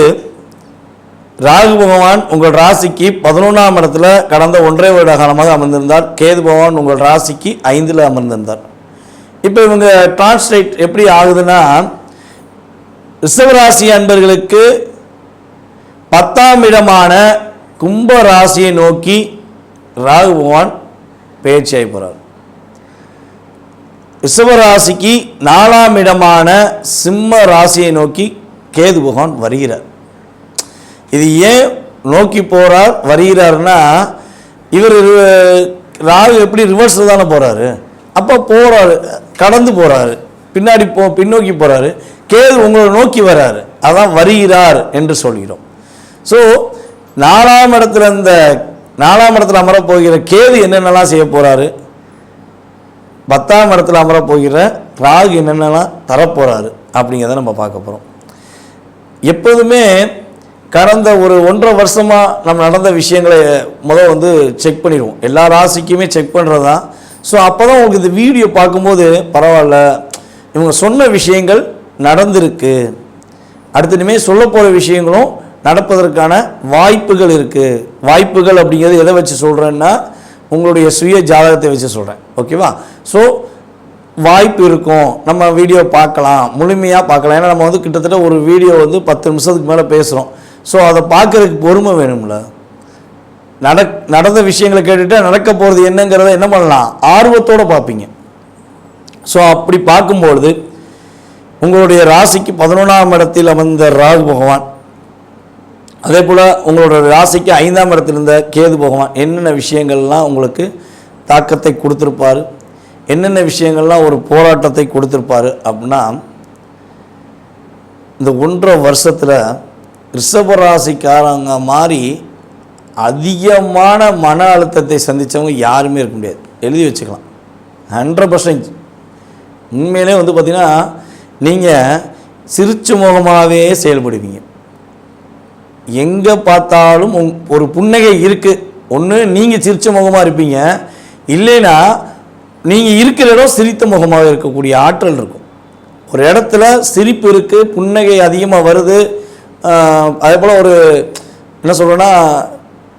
ராகு பகவான் உங்கள் ராசிக்கு 11ஆம் இடத்துல கடந்த 1.5 வருட காலமாக அமர்ந்திருந்தார். கேது பகவான் உங்கள் ராசிக்கு 5ல் அமர்ந்திருந்தார். இப்போ இவங்க டிரான்ஸ்லேட் எப்படி ஆகுதுன்னா, ரிஷபராசி அன்பர்களுக்கு 10ஆம் இடமான கும்ப ராசியை நோக்கி ராகு பகவான் பயிற்சியாகி போகிறார். ரிஷபராசிக்கு 4ஆம் இடமான சிம்ம ராசியை நோக்கி கேது பகவான் வருகிறார். இது ஏன் நோக்கி போகிறார் வருகிறார்னா, இவர் ராகு எப்படி ரிவர்ஸில் தானே போகிறாரு, அப்போ போகிறாரு, கடந்து போகிறாரு, பின்னோக்கி போகிறாரு. கேது உங்களை நோக்கி வர்றாரு, அதான் வருகிறார் என்று சொல்கிறோம். ஸோ 4ஆம் இடத்துல அமரப் போகிற கேது என்னென்னலாம் செய்ய போகிறாரு, 10ஆம் இடத்துல அமரப் போகிற ராகு என்னென்னலாம் தரப்போகிறாரு அப்படிங்கிறத நம்ம பார்க்க போகிறோம். எப்போதுமே கடந்த ஒரு 1.5 வருஷமாக நம்ம நடந்த விஷயங்களை செக் பண்ணிடுவோம். எல்லா ராசிக்குமே செக் பண்ணுறது தான். ஸோ அப்போ தான் உங்களுக்கு இந்த வீடியோ பார்க்கும்போது பரவாயில்ல, இவங்க சொன்ன விஷயங்கள் நடந்திருக்கு, அடுத்த இனிமேல் சொல்ல போகிற விஷயங்களும் நடப்பதற்கான வாய்ப்புகள் இருக்குது. வாய்ப்புகள் அப்படிங்கிறது எதை வச்சு சொல்கிறேன்னா, உங்களுடைய சுய ஜாதகத்தை வச்சு சொல்கிறேன். ஓகேவா? ஸோ வாய்ப்பு இருக்கும், நம்ம வீடியோ பார்க்கலாம், முழுமையாக பார்க்கலாம். ஏன்னா நம்ம கிட்டத்தட்ட ஒரு வீடியோ 10 நிமிஷத்துக்கு மேலே பேசுகிறோம். ஸோ அதை பார்க்குறதுக்கு பொறுமை வேணும்ல. நடந்த விஷயங்களை கேட்டுட்டு நடக்க போகிறது என்னங்கிறத என்ன பண்ணலாம், ஆர்வத்தோடு பார்ப்பீங்க. ஸோ அப்படி பார்க்கும்பொழுது உங்களுடைய ராசிக்கு 11ஆம் இடத்தில் அமர்ந்த ராகு பகவான், அதே போல் உங்களோட ராசிக்கு 5ஆம் இடத்தில் இருந்த கேது பகவான் என்னென்ன விஷயங்கள்லாம் உங்களுக்கு தாக்கத்தை கொடுத்துருப்பார், என்னென்ன விஷயங்கள்லாம் ஒரு போராட்டத்தை கொடுத்துருப்பார் அப்படின்னா, இந்த 1.5 வருஷத்தில் ரிஷபராசிக்காரங்க மாதிரி அதிகமான மன அழுத்தத்தை சந்தித்தவங்க யாருமே இருக்க முடியாது. எழுதி வச்சுக்கலாம். 100% உண்மையிலே வந்து பார்த்திங்கன்னா நீங்கள் சிரிச்சு முகமாகவே செயல்படுவீங்க. எங்கே பார்த்தாலும் ஒரு புன்னகை இருக்குது. ஒன்று நீங்கள் சிரிச்ச முகமாக இருப்பீங்க, இல்லைன்னா நீங்கள் இருக்கிற இடம் சிரித்த முகமாக இருக்கக்கூடிய ஆற்றல் இருக்கும். ஒரு இடத்துல சிரிப்பு இருக்குது, புன்னகை அதிகமாக வருது, அதே போல் ஒரு என்ன சொல்கிறேன்னா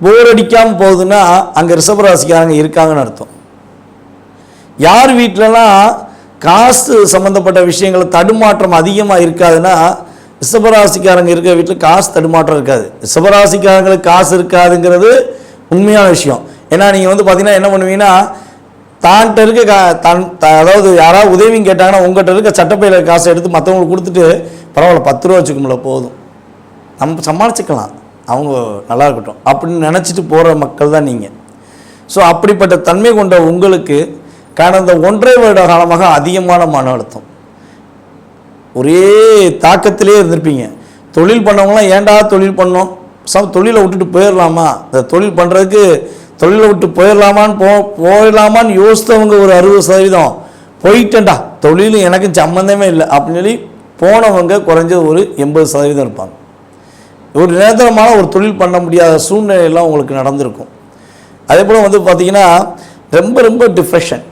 போர் அடிக்காமல் போகுதுன்னா அங்கே ரிஷபராசிக்காரங்க இருக்காங்கன்னு அர்த்தம். யார் வீட்டிலலாம் காசு சம்மந்தப்பட்ட விஷயங்கள் தடுமாற்றம் அதிகமாக இருக்காதுன்னா ரிஷபராசிக்காரங்க இருக்கிற வீட்டில் காசு தடுமாற்றம் இருக்காது. ரிஷபராசிக்காரங்களுக்கு காசு இருக்காதுங்கிறது உண்மையான விஷயம். ஏன்னா நீங்கள் வந்து பார்த்தீங்கன்னா என்ன பண்ணுவீங்கன்னா, தான்கிட்ட இருக்க அதாவது யாராவது உதவியும் கேட்டாங்கன்னா உங்கள்கிட்ட இருக்க சட்டப்பையில் காசை எடுத்து மற்றவங்களுக்கு கொடுத்துட்டு பரவாயில்ல 10 ரூபா வச்சுக்கோங்கள போதும், நம்ம சமாளிச்சுக்கலாம், அவங்க நல்லா இருக்கட்டும் அப்படின்னு நினச்சிட்டு போகிற மக்கள் தான் நீங்கள். ஸோ அப்படிப்பட்ட தன்மை கொண்ட உங்களுக்கு கடந்த 1.5 வருட காலமாக அதிகமான மன அழுத்தம், ஒரே தாக்கத்திலே இருந்திருப்பீங்க. தொழில் பண்ணவங்களாம் ஏன்டா தொழில் பண்ணோம், தொழிலை விட்டுட்டு போயிடலாமா, இந்த தொழில் பண்ணுறதுக்கு தொழிலை விட்டு போயிடலாமான்னு யோசித்தவங்க ஒரு 60% போயிட்டேன்டா, தொழிலும் எனக்கு சம்மந்தமே இல்லை அப்படின்னு சொல்லி போனவங்க குறைஞ்ச ஒரு 80% இருப்பாங்க. ஒரு நிரந்தரமான ஒரு தொழில் பண்ண முடியாத சூழ்நிலையெல்லாம் உங்களுக்கு நடந்திருக்கும். அதே போல் வந்து பார்த்திங்கன்னா ரொம்ப டிப்ரெஷன்,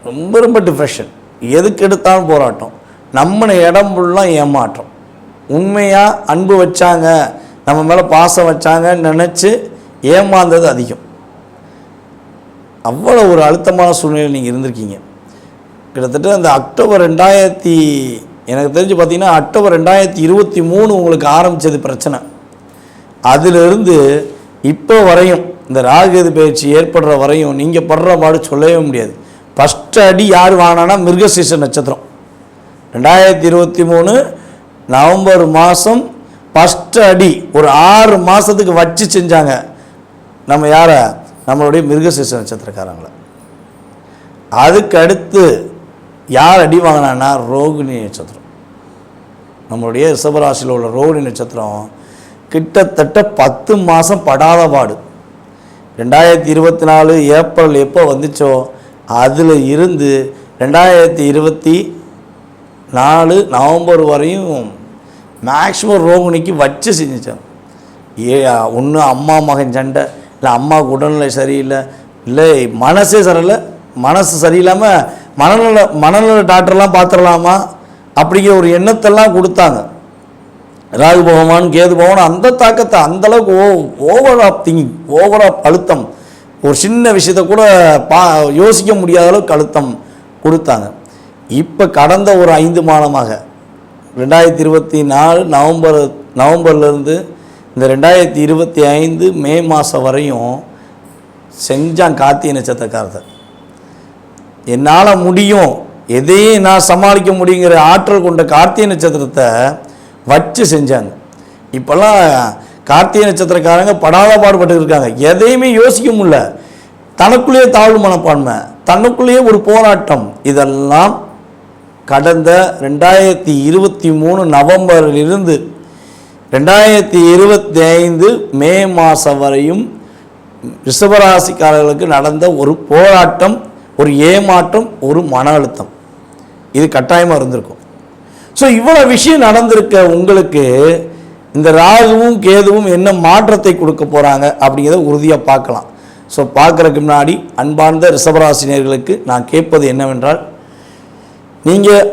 ரொம்ப டிப்ரெஷன், எதுக்கு எடுத்தாலும் போராட்டம், நம்ம இடம் ஃபுல்லாக ஏமாற்றம். உண்மையாக அன்பு வச்சாங்க, நம்ம மேலே பாசம் வச்சாங்கன்னு நினச்சி ஏமாந்தது அதிகம். அவ்வளோ ஒரு அழுத்தமான சூழ்நிலையில் நீங்கள் இருந்திருக்கீங்க. கிட்டத்தட்ட அந்த அக்டோபர் 2000 எனக்கு தெரிஞ்சு பார்த்திங்கன்னா அக்டோபர் 2023 உங்களுக்கு ஆரம்பித்தது பிரச்சனை. அதிலிருந்து இப்போ வரையும் இந்த ராகுகேது பயிற்சி ஏற்படுற வரையும் நீங்கள் படுற பாடு சொல்லவே முடியாது. ஃபஸ்ட்டு அடி யார் வாங்கினா மிருகசீரிஷ நட்சத்திரம் 2023 நவம்பர் மாதம் ஃபஸ்ட்டு அடி ஒரு 6 மாதத்துக்கு வச்சு செஞ்சாங்க. நம்ம யாரை, நம்மளுடைய மிருகசீரிஷ நட்சத்திரக்காரங்கள. அதுக்கு அடுத்து யார் அடி வாங்கினான்னா ரோகிணி நட்சத்திரம். நம்மளுடைய ரிஷபராசியில் உள்ள ரோகிணி நட்சத்திரம் கிட்டத்தட்ட 10 மாதம் படாத பாடு. 2024 ஏப்ரல் எப்போ வந்துச்சோ அதில் இருந்து 2024 நவம்பர் வரையும் மேக்ஸிமம் ரோகிணிக்கு வச்சு செஞ்சிச்சாங்க. ஒன்று அம்மா மகன் சண்டை, இல்லை அம்மாவுக்கு உடல்நிலை சரியில்லை, இல்லை மனசே சரியில்லை, மனசு சரியில்லாமல் மனநல டாக்டர்லாம் பார்த்துடலாமா அப்படிங்கிற ஒரு எண்ணத்தெல்லாம் கொடுத்தாங்க. ராகு பகவான் கேது பகவான் அந்த தாக்கத்தை அந்தளவுக்கு ஓவராக அழுத்தம், ஒரு சின்ன விஷயத்தை கூட யோசிக்க முடியாத அளவுக்கு அழுத்தம் கொடுத்தாங்க. இப்போ கடந்த ஒரு 5 மாதமாக 2024 நவம்பர்லேருந்து இந்த 2025 மே மாதம் வரையும் செஞ்சான் கார்த்திகை நட்சத்திரக்காரத்தை. என்னால் முடியும், எதையும் நான் சமாளிக்க முடியுங்கிற ஆற்றல் கொண்ட கார்த்திகை நட்சத்திரத்தை வச்சு செஞ்சாங்க. இப்போல்லாம் கார்த்திகை நட்சத்திரக்காரங்க படாத பாடுபட்டு இருக்காங்க. எதையுமே யோசிக்க முடியல, தனக்குள்ளேயே தாழ்வு மனப்பான்மை, தனக்குள்ளேயே ஒரு போராட்டம். இதெல்லாம் கடந்த 2023 நவம்பரிலிருந்து 2025 மே மாதம் வரையும் ரிஷபராசிக்காரர்களுக்கு நடந்த ஒரு போராட்டம், ஒரு ஏமாற்றம், ஒரு மன அழுத்தம், இது கட்டாயமாக இருந்திருக்கும். ஸோ இவ்வளோ விஷயம் நடந்திருக்க உங்களுக்கு இந்த ராகுவும் கேதுவும் என்ன மாற்றத்தை கொடுக்க போகிறாங்க அப்படிங்கிறத உறுதியாக பார்க்கலாம். ஸோ பார்க்குறதுக்கு முன்னாடி அன்பார்ந்த ரிஷபராசினியர்களுக்கு நான் கேட்பது என்னவென்றால், நீங்கள்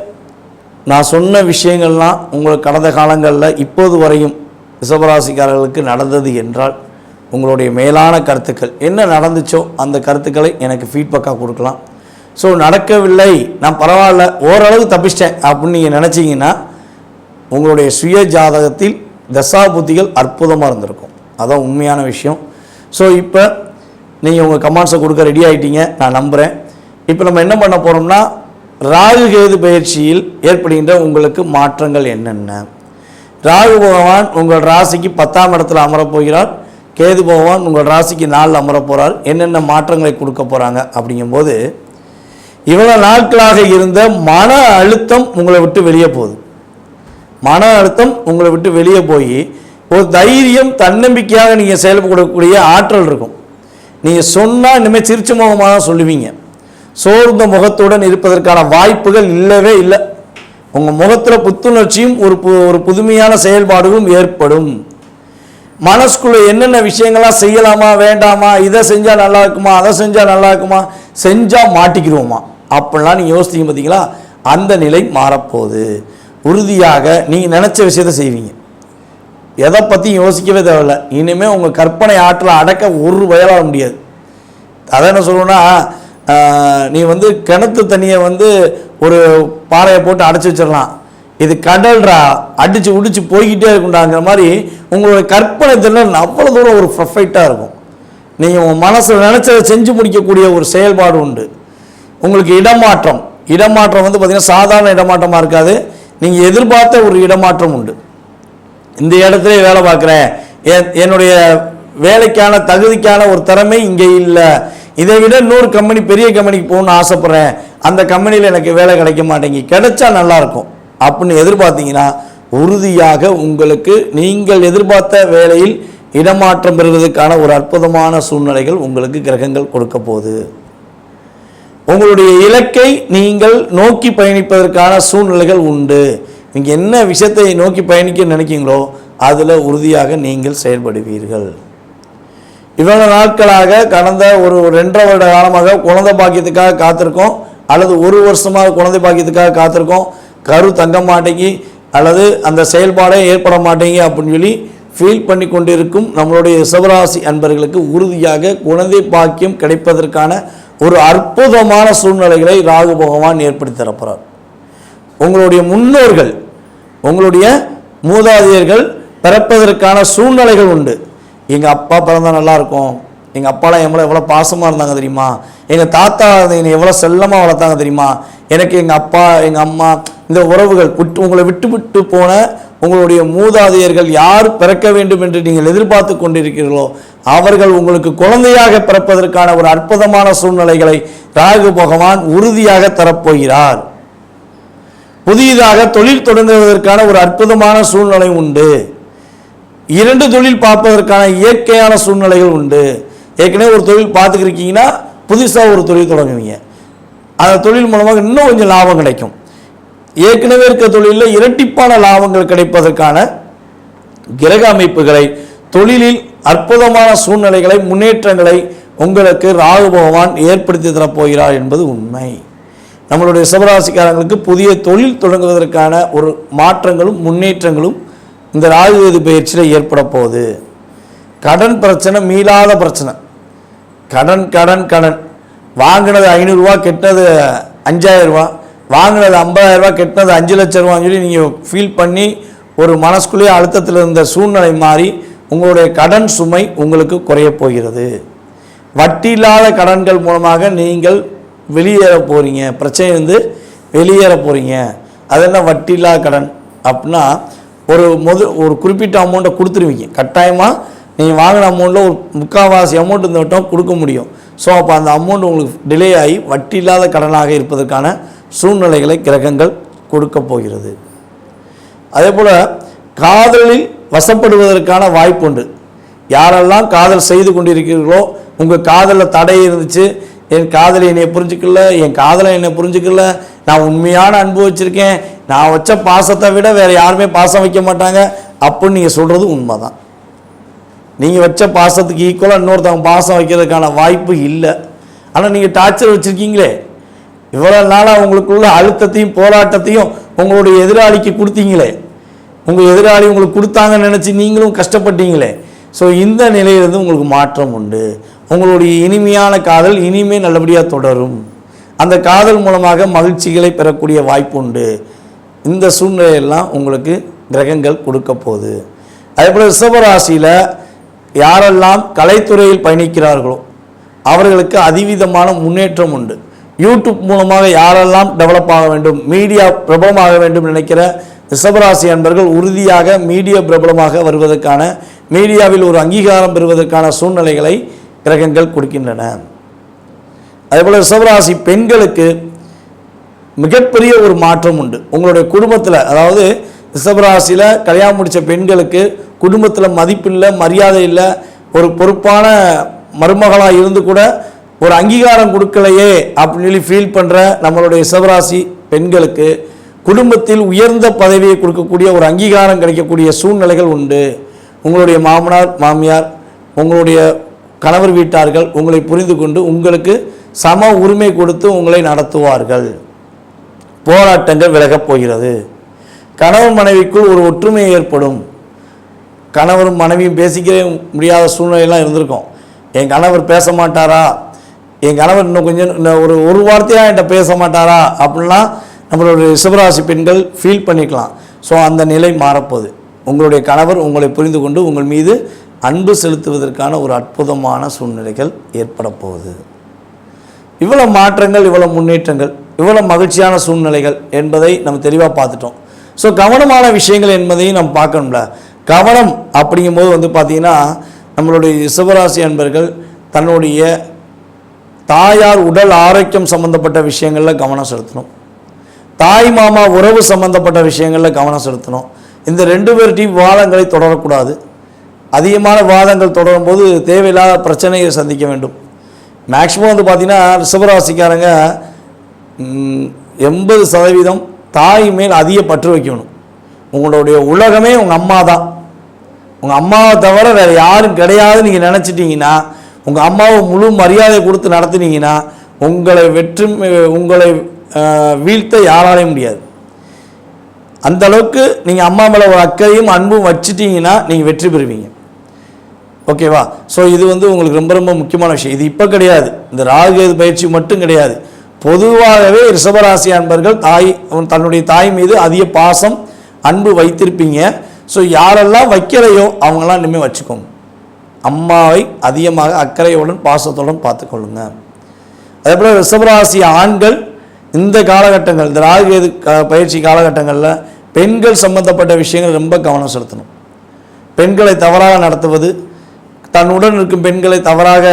நான் சொன்ன விஷயங்கள்லாம் உங்களுக்கு கடந்த காலங்களில் இப்போது வரையும் ரிஷபராசிக்காரர்களுக்கு நடந்தது என்றால் உங்களுடைய மேலான கருத்துக்கள் என்ன நடந்துச்சோ அந்த கருத்துக்களை எனக்கு ஃபீட்பேக்காக கொடுக்கலாம். ஸோ நடக்கவில்லை, நான் பரவாயில்ல, ஓரளவு தப்பிச்சிட்டேன் அப்படின்னு நீங்கள் நினச்சிங்கன்னா உங்களுடைய சுய ஜாதகத்தில் தசா புத்திகள் அற்புதமாக இருந்திருக்கும். அதான் உண்மையான விஷயம். ஸோ இப்போ நீங்கள் உங்கள் கமெண்ட்ஸை கொடுக்க ரெடி ஆகிட்டீங்க, நான் நம்புகிறேன். இப்போ நம்ம என்ன பண்ண போகிறோம்னா, ராகு கேது பயிற்சியில் ஏற்படுகின்ற உங்களுக்கு மாற்றங்கள் என்னென்ன. ராகு பகவான் உங்கள் ராசிக்கு 10ஆம் இடத்துல அமரப்போகிறார், கேது பகவான் உங்கள் ராசிக்கு 4 அமரப்போகிறார். என்னென்ன மாற்றங்களை கொடுக்க போகிறாங்க அப்படிங்கும்போது, இவ்வளோ நாட்களாக இருந்த மன அழுத்தம் உங்களை விட்டு வெளியே போகுது. மன அழுத்தம் உங்களை விட்டு வெளியே போய் ஒரு தைரியம், தன்னம்பிக்கையாக நீங்கள் செயல்படக்கூடிய ஆற்றல் இருக்கும். நீங்கள் சொன்னால் இனிமேல் சிரிச்ச முகமாக தான் சொல்லுவீங்க. சோர்ந்த முகத்துடன் இருப்பதற்கான வாய்ப்புகள் இல்லவே இல்லை. உங்கள் முகத்தில் புத்துணர்ச்சியும் ஒரு புதுமையான செயல்பாடுகளும் ஏற்படும். மனசுக்குள்ளே என்னென்ன விஷயங்கள்லாம் செய்யலாமா வேண்டாமா, இதை செஞ்சால் நல்லா இருக்குமா, அதை செஞ்சால் நல்லா இருக்குமா, செஞ்சால் மாட்டிக்கிடுவோமா அப்படிலாம் நீங்கள் யோசித்தீங்க பார்த்தீங்களா, அந்த நிலை மாறப்போகுது. உறுதியாக நீங்கள் நினச்ச விஷயத்தை செய்வீங்க. எதை பற்றியும் யோசிக்கவே தேவையில்லை. இனிமேல் உங்கள் கற்பனை ஆற்றலை அடக்க ஒரு வயலாக முடியாது. அதை என்ன சொல்லணும்னா, நீ கிணத்து தண்ணியை ஒரு பாறையை போட்டு அடைச்சி வச்சிடலாம், இது கடல்ரா அடித்து உடிச்சு போய்கிட்டே இருக்குண்டாங்கிற மாதிரி உங்களுடைய கற்பனை திறன் அவ்வளோ தூரம் ஒரு பர்ஃபெக்டாக இருக்கும். நீங்கள் உங்கள் மனசில் நினச்சதை செஞ்சு முடிக்கக்கூடிய ஒரு செயல்பாடு உண்டு. உங்களுக்கு இடமாற்றம் பார்த்திங்கன்னா சாதாரண இடமாற்றமாக இருக்காது. நீங்கள் எதிர்பார்த்த ஒரு இடமாற்றம் உண்டு. இந்த இடத்துல வேலை பார்க்குறேன், என்னுடைய வேலைக்கான தகுதிக்கான ஒரு திறமை இங்கே இல்லை, இதை விட இன்னொரு கம்பெனி, பெரிய கம்பெனிக்கு போகணுன்னு ஆசைப்பட்றேன், அந்த கம்பெனியில் எனக்கு வேலை கிடைக்க மாட்டேங்கி, கிடைச்சா நல்லாயிருக்கும் அப்படின்னு எதிர்பார்த்தீங்கன்னா உறுதியாக உங்களுக்கு நீங்கள் எதிர்பார்த்த வேலையில் இடமாற்றம் பெறுவதற்கான ஒரு அற்புதமான சூழ்நிலைகள் உங்களுக்கு கிரகங்கள் கொடுக்க போகுது. உங்களுடைய இலக்கை நீங்கள் நோக்கி பயணிப்பதற்கான சூழ்நிலைகள் உண்டு. நீங்கள் என்ன விஷயத்தை நோக்கி பயணிக்க நினைக்கிறீங்களோ அதில் உறுதியாக நீங்கள் செயல்படுவீர்கள். இவ்வளவு நாட்களாக கடந்த ஒரு 2.5 வருட காலமாக குழந்தை பாக்கியத்துக்காக காத்திருக்கோம், அல்லது 1 வருஷமாக குழந்தை பாக்கியத்துக்காக காத்திருக்கோம், கரு தங்க மாட்டேங்கி அல்லது அந்த செயல்பாடே ஏற்பட மாட்டேங்கி அப்படின்னு சொல்லி ஃபீல் பண்ணி கொண்டு இருக்கும் நம்மளுடைய ரிஷபராசி அன்பர்களுக்கு உறுதியாக குழந்தை பாக்கியம் கிடைப்பதற்கான ஒரு அற்புதமான சூழ்நிலைகளை ராகு பகவான் ஏற்படுத்தி தரப்போகிறார். உங்களுடைய முன்னோர்கள், உங்களுடைய மூதாதையர்கள் பிறப்பதற்கான சூழ்நிலைகள் உண்டு. எங்கள் அப்பா பிறந்தா நல்லாயிருக்கும், எங்கள் அப்பாலாம் எவ்வளோ எவ்வளோ பாசமாக இருந்தாங்க தெரியுமா, எங்கள் தாத்தா என்னை எவ்வளோ செல்லமாக வளர்த்தாங்க தெரியுமா, எனக்கு எங்கள் அப்பா எங்கள் அம்மா இந்த உறவுகள் உங்களை விட்டு விட்டு போன உங்களுடைய மூதாதையர்கள் யார் பிறக்க வேண்டும் என்று நீங்கள் எதிர்பார்த்து கொண்டிருக்கிறீர்களோ அவர்கள் உங்களுக்கு குழந்தையாக பிறப்பதற்கான ஒரு அற்புதமான சூழ்நிலைகளை ராகு பகவான் உறுதியாக தரப்போகிறார். புதிதாக தொழில் தொடங்குவதற்கான ஒரு அற்புதமான சூழ்நிலை உண்டு. 2 தொழில் பார்ப்பதற்கான இயற்கையான சூழ்நிலைகள் உண்டு. ஏற்கனவே ஒரு தொழில் பார்த்துக்கிருக்கீங்கன்னா புதுசாக ஒரு தொழில் தொடங்குவீங்க, அந்த தொழில் மூலமாக இன்னும் கொஞ்சம் லாபம் கிடைக்கும். ஏற்கனவே இருக்க தொழிலில் இரட்டிப்பான லாபங்கள் கிடைப்பதற்கான கிரக அமைப்புகளை, தொழிலில் அற்புதமான சூழ்நிலைகளை, முன்னேற்றங்களை உங்களுக்கு ராகு பகவான் ஏற்படுத்தி தரப்போகிறார் என்பது உண்மை. நம்மளுடைய ரிஷபராசிக்காரங்களுக்கு புதிய தொழில் தொடங்குவதற்கான ஒரு மாற்றங்களும் முன்னேற்றங்களும் இந்த ராகு கேது பயிற்சியில் ஏற்பட போகுது. கடன் பிரச்சனை மீளாத பிரச்சனை. கடன் கடன் கடன் வாங்கினது 500 ரூபா, கெட்டது 5000 ரூபா, வாங்கினது 50,000 ரூபா, கெட்டது 5 லட்சம் ரூபான்னு சொல்லி நீங்கள் ஃபீல் பண்ணி ஒரு மனசுக்குள்ளேயே அழுத்தத்தில் இருந்த சூழ்நிலை மாறி உங்களுடைய கடன் சுமை உங்களுக்கு குறைய போகிறது. வட்டி இல்லாத கடன்கள் மூலமாக நீங்கள் வெளியேற போகிறீங்க, பிரச்சனையிலிருந்து வெளியேற போகிறீங்க. அது என்ன வட்டி இல்லாத கடன் அப்படின்னா, ஒரு குறிப்பிட்ட அமௌண்ட்டை கொடுத்துருவீங்க. கட்டாயமாக நீங்கள் வாங்கின அமௌண்ட்டில் ஒரு 3/4 அமௌண்ட் இந்த வட்டம் கொடுக்க முடியும். ஸோ அப்போ அந்த அமௌண்ட் உங்களுக்கு டிலே ஆகி வட்டி இல்லாத கடனாக இருப்பதற்கான சூழ்நிலைகளை கிரகங்கள் கொடுக்க போகிறது. அதே போல் காதலில் வசப்படுவதற்கான வாய்ப்பு உண்டு. யாரெல்லாம் காதல் செய்து கொண்டிருக்கிறீர்களோ, உங்கள் காதலில் தடை இருந்துச்சு, என் காதலை என்னை புரிஞ்சுக்கல, என் காதலை என்னை புரிஞ்சுக்கல, நான் உண்மையான அன்பு வச்சுருக்கேன், நான் வச்ச பாசத்தை விட வேறு யாருமே பாசம் வைக்க மாட்டாங்க அப்படின்னு நீங்கள் சொல்கிறது உண்மை தான். நீங்கள் வச்ச பாசத்துக்கு ஈக்குவலாக இன்னொருத்தவங்க பாசம் வைக்கிறதுக்கான வாய்ப்பு இல்லை. ஆனால் நீங்கள் டார்ச்சர் வச்சுருக்கீங்களே, இவ்வளோ நாளாக உங்களுக்குள்ள அழுத்தத்தையும் போராட்டத்தையும் உங்களுடைய எதிராளிக்கு கொடுத்தீங்களே, உங்கள் எதிராளி உங்களுக்கு கொடுத்தாங்கன்னு நினச்சி நீங்களும் கஷ்டப்பட்டீங்களே. ஸோ இந்த நிலையிலிருந்து உங்களுக்கு மாற்றம் உண்டு. உங்களுடைய இனிமையான காதல் இனிமே நல்லபடியாக தொடரும். அந்த காதல் மூலமாக மகிழ்ச்சிகளை பெறக்கூடிய வாய்ப்பு உண்டு. இந்த சூழ்நிலையெல்லாம் உங்களுக்கு கிரகங்கள் கொடுக்க போகுது. அதே போல் ரிஷபராசியில் யாரெல்லாம் கலைத்துறையில் பயணிக்கிறார்களோ அவர்களுக்கு அதிவிதமான முன்னேற்றம் உண்டு. யூடியூப் மூலமாக யாரெல்லாம் டெவலப் ஆக வேண்டும், மீடியா பிரபலமாக வேண்டும் நினைக்கிற ரிஷபராசி அன்பர்கள் உறுதியாக மீடியா பிரபலமாக வருவதற்கான, மீடியாவில் ஒரு அங்கீகாரம் பெறுவதற்கான சூழ்நிலைகளை கிரகங்கள் கொடுக்கின்றன. அதேபோல் ரிஷபராசி பெண்களுக்கு மிகப்பெரிய ஒரு மாற்றம் உண்டு. உங்களுடைய குடும்பத்தில், அதாவது ரிஷபராசியில் கல்யாணம் முடித்த பெண்களுக்கு குடும்பத்தில் மதிப்பில்லை, மரியாதை இல்லை, ஒரு பொறுப்பான மருமகளாக இருந்து கூட ஒரு அங்கீகாரம் கொடுக்கலையே அப்படின்னு சொல்லி ஃபீல் பண்ணுற நம்மளுடைய ரிஷபராசி பெண்களுக்கு குடும்பத்தில் உயர்ந்த பதவியை கொடுக்கக்கூடிய ஒரு அங்கீகாரம் கிடைக்கக்கூடிய சூழ்நிலைகள் உண்டு. உங்களுடைய மாமனார் மாமியார், உங்களுடைய கணவர் வீட்டார்கள் உங்களை புரிந்து கொண்டு உங்களுக்கு சம உரிமை கொடுத்து உங்களை நடத்துவார்கள். போராட்டங்கள் விலகப் போகிறது. கணவன் மனைவிக்குள் ஒரு ஒற்றுமை ஏற்படும். கணவரும் மனைவியும் பேசிக்கவே முடியாத சூழ்நிலையெல்லாம் இருந்திருக்கும். என் கணவர் பேச மாட்டாரா, என் கணவர் இன்னும் கொஞ்சம் ஒரு வார்த்தையாக என்கிட்ட பேச மாட்டாரா அப்படின்லாம் நம்மளுடைய ரிஷபராசி பெண்கள் ஃபீல் பண்ணிக்கலாம். ஸோ அந்த நிலை மாறப்போகுது. உங்களுடைய கணவர் உங்களை புரிந்து கொண்டு உங்கள் மீது அன்பு செலுத்துவதற்கான ஒரு அற்புதமான சூழ்நிலைகள் ஏற்பட போகுது. இவ்வளோ மாற்றங்கள், இவ்வளோ முன்னேற்றங்கள், இவ்வளோ மகிழ்ச்சியான சூழ்நிலைகள் என்பதை நம்ம தெளிவாக பார்த்துட்டோம். ஸோ கவனமான விஷயங்கள் என்பதையும் நம்ம பார்க்கணும்ல. கவனம் அப்படிங்கும்போது பார்த்திங்கன்னா நம்மளுடைய ரிஷபராசி அன்பர்கள் தன்னுடைய தாயார் உடல் ஆரோக்கியம் சம்மந்தப்பட்ட விஷயங்களில் கவனம் செலுத்தணும். தாய் மாமா உறவு சம்மந்தப்பட்ட விஷயங்களில் கவனம் செலுத்தணும். இந்த 2 பேர்ட்டையும் வாதங்களை தொடரக்கூடாது. அதிகமான வாதங்கள் தொடரும் போது தேவையில்லாத பிரச்சனையை சந்திக்க வேண்டும். மேக்ஸிமம் பார்த்திங்கன்னா ரிஷபராசிக்காரங்க 80% தாய் மேல் அதிக பற்று வைக்கணும். உங்களுடைய உலகமே உங்கள் அம்மா தான். உங்கள் அம்மாவை தவிர வேறு யாரும் கிடையாது நீங்கள் நினச்சிட்டிங்கன்னா, உங்கள் அம்மாவை முழு மரியாதை கொடுத்து நடத்துனீங்கன்னா உங்களை வீழ்த்த யாராலையும் முடியாது. அந்த அளவுக்கு நீங்கள் அம்மா மேலே ஒரு அக்கறையும் அன்பும் வச்சுட்டிங்கன்னா நீங்கள் வெற்றி பெறுவீங்க. ஓகேவா? ஸோ இது உங்களுக்கு ரொம்ப ரொம்ப முக்கியமான விஷயம். இது இப்போ கிடையாது, இந்த ராகுகேது பயிற்சி மட்டும் கிடையாது. பொதுவாகவே ரிஷபராசி அன்பர்கள் தன்னுடைய தாய் மீது அதிக பாசம் அன்பு வைத்திருப்பீங்க. ஸோ யாரெல்லாம் வைக்கலையோ அவங்களாம் இனிமேல் வச்சுக்கோங்க. அம்மாவை அதிகமாக அக்கறையுடன் பாசத்துடன் பார்த்துக்கொள்ளுங்க. அதே போல் ரிஷபராசி ஆண்கள் இந்த காலகட்டங்கள், இந்த ராகுகேது பயிற்சி காலகட்டங்களில் பெண்கள் சம்பந்தப்பட்ட விஷயங்கள் ரொம்ப கவனம் செலுத்தணும். பெண்களை தவறாக நடத்துவது, தன்னுடன் இருக்கும் பெண்களை தவறாக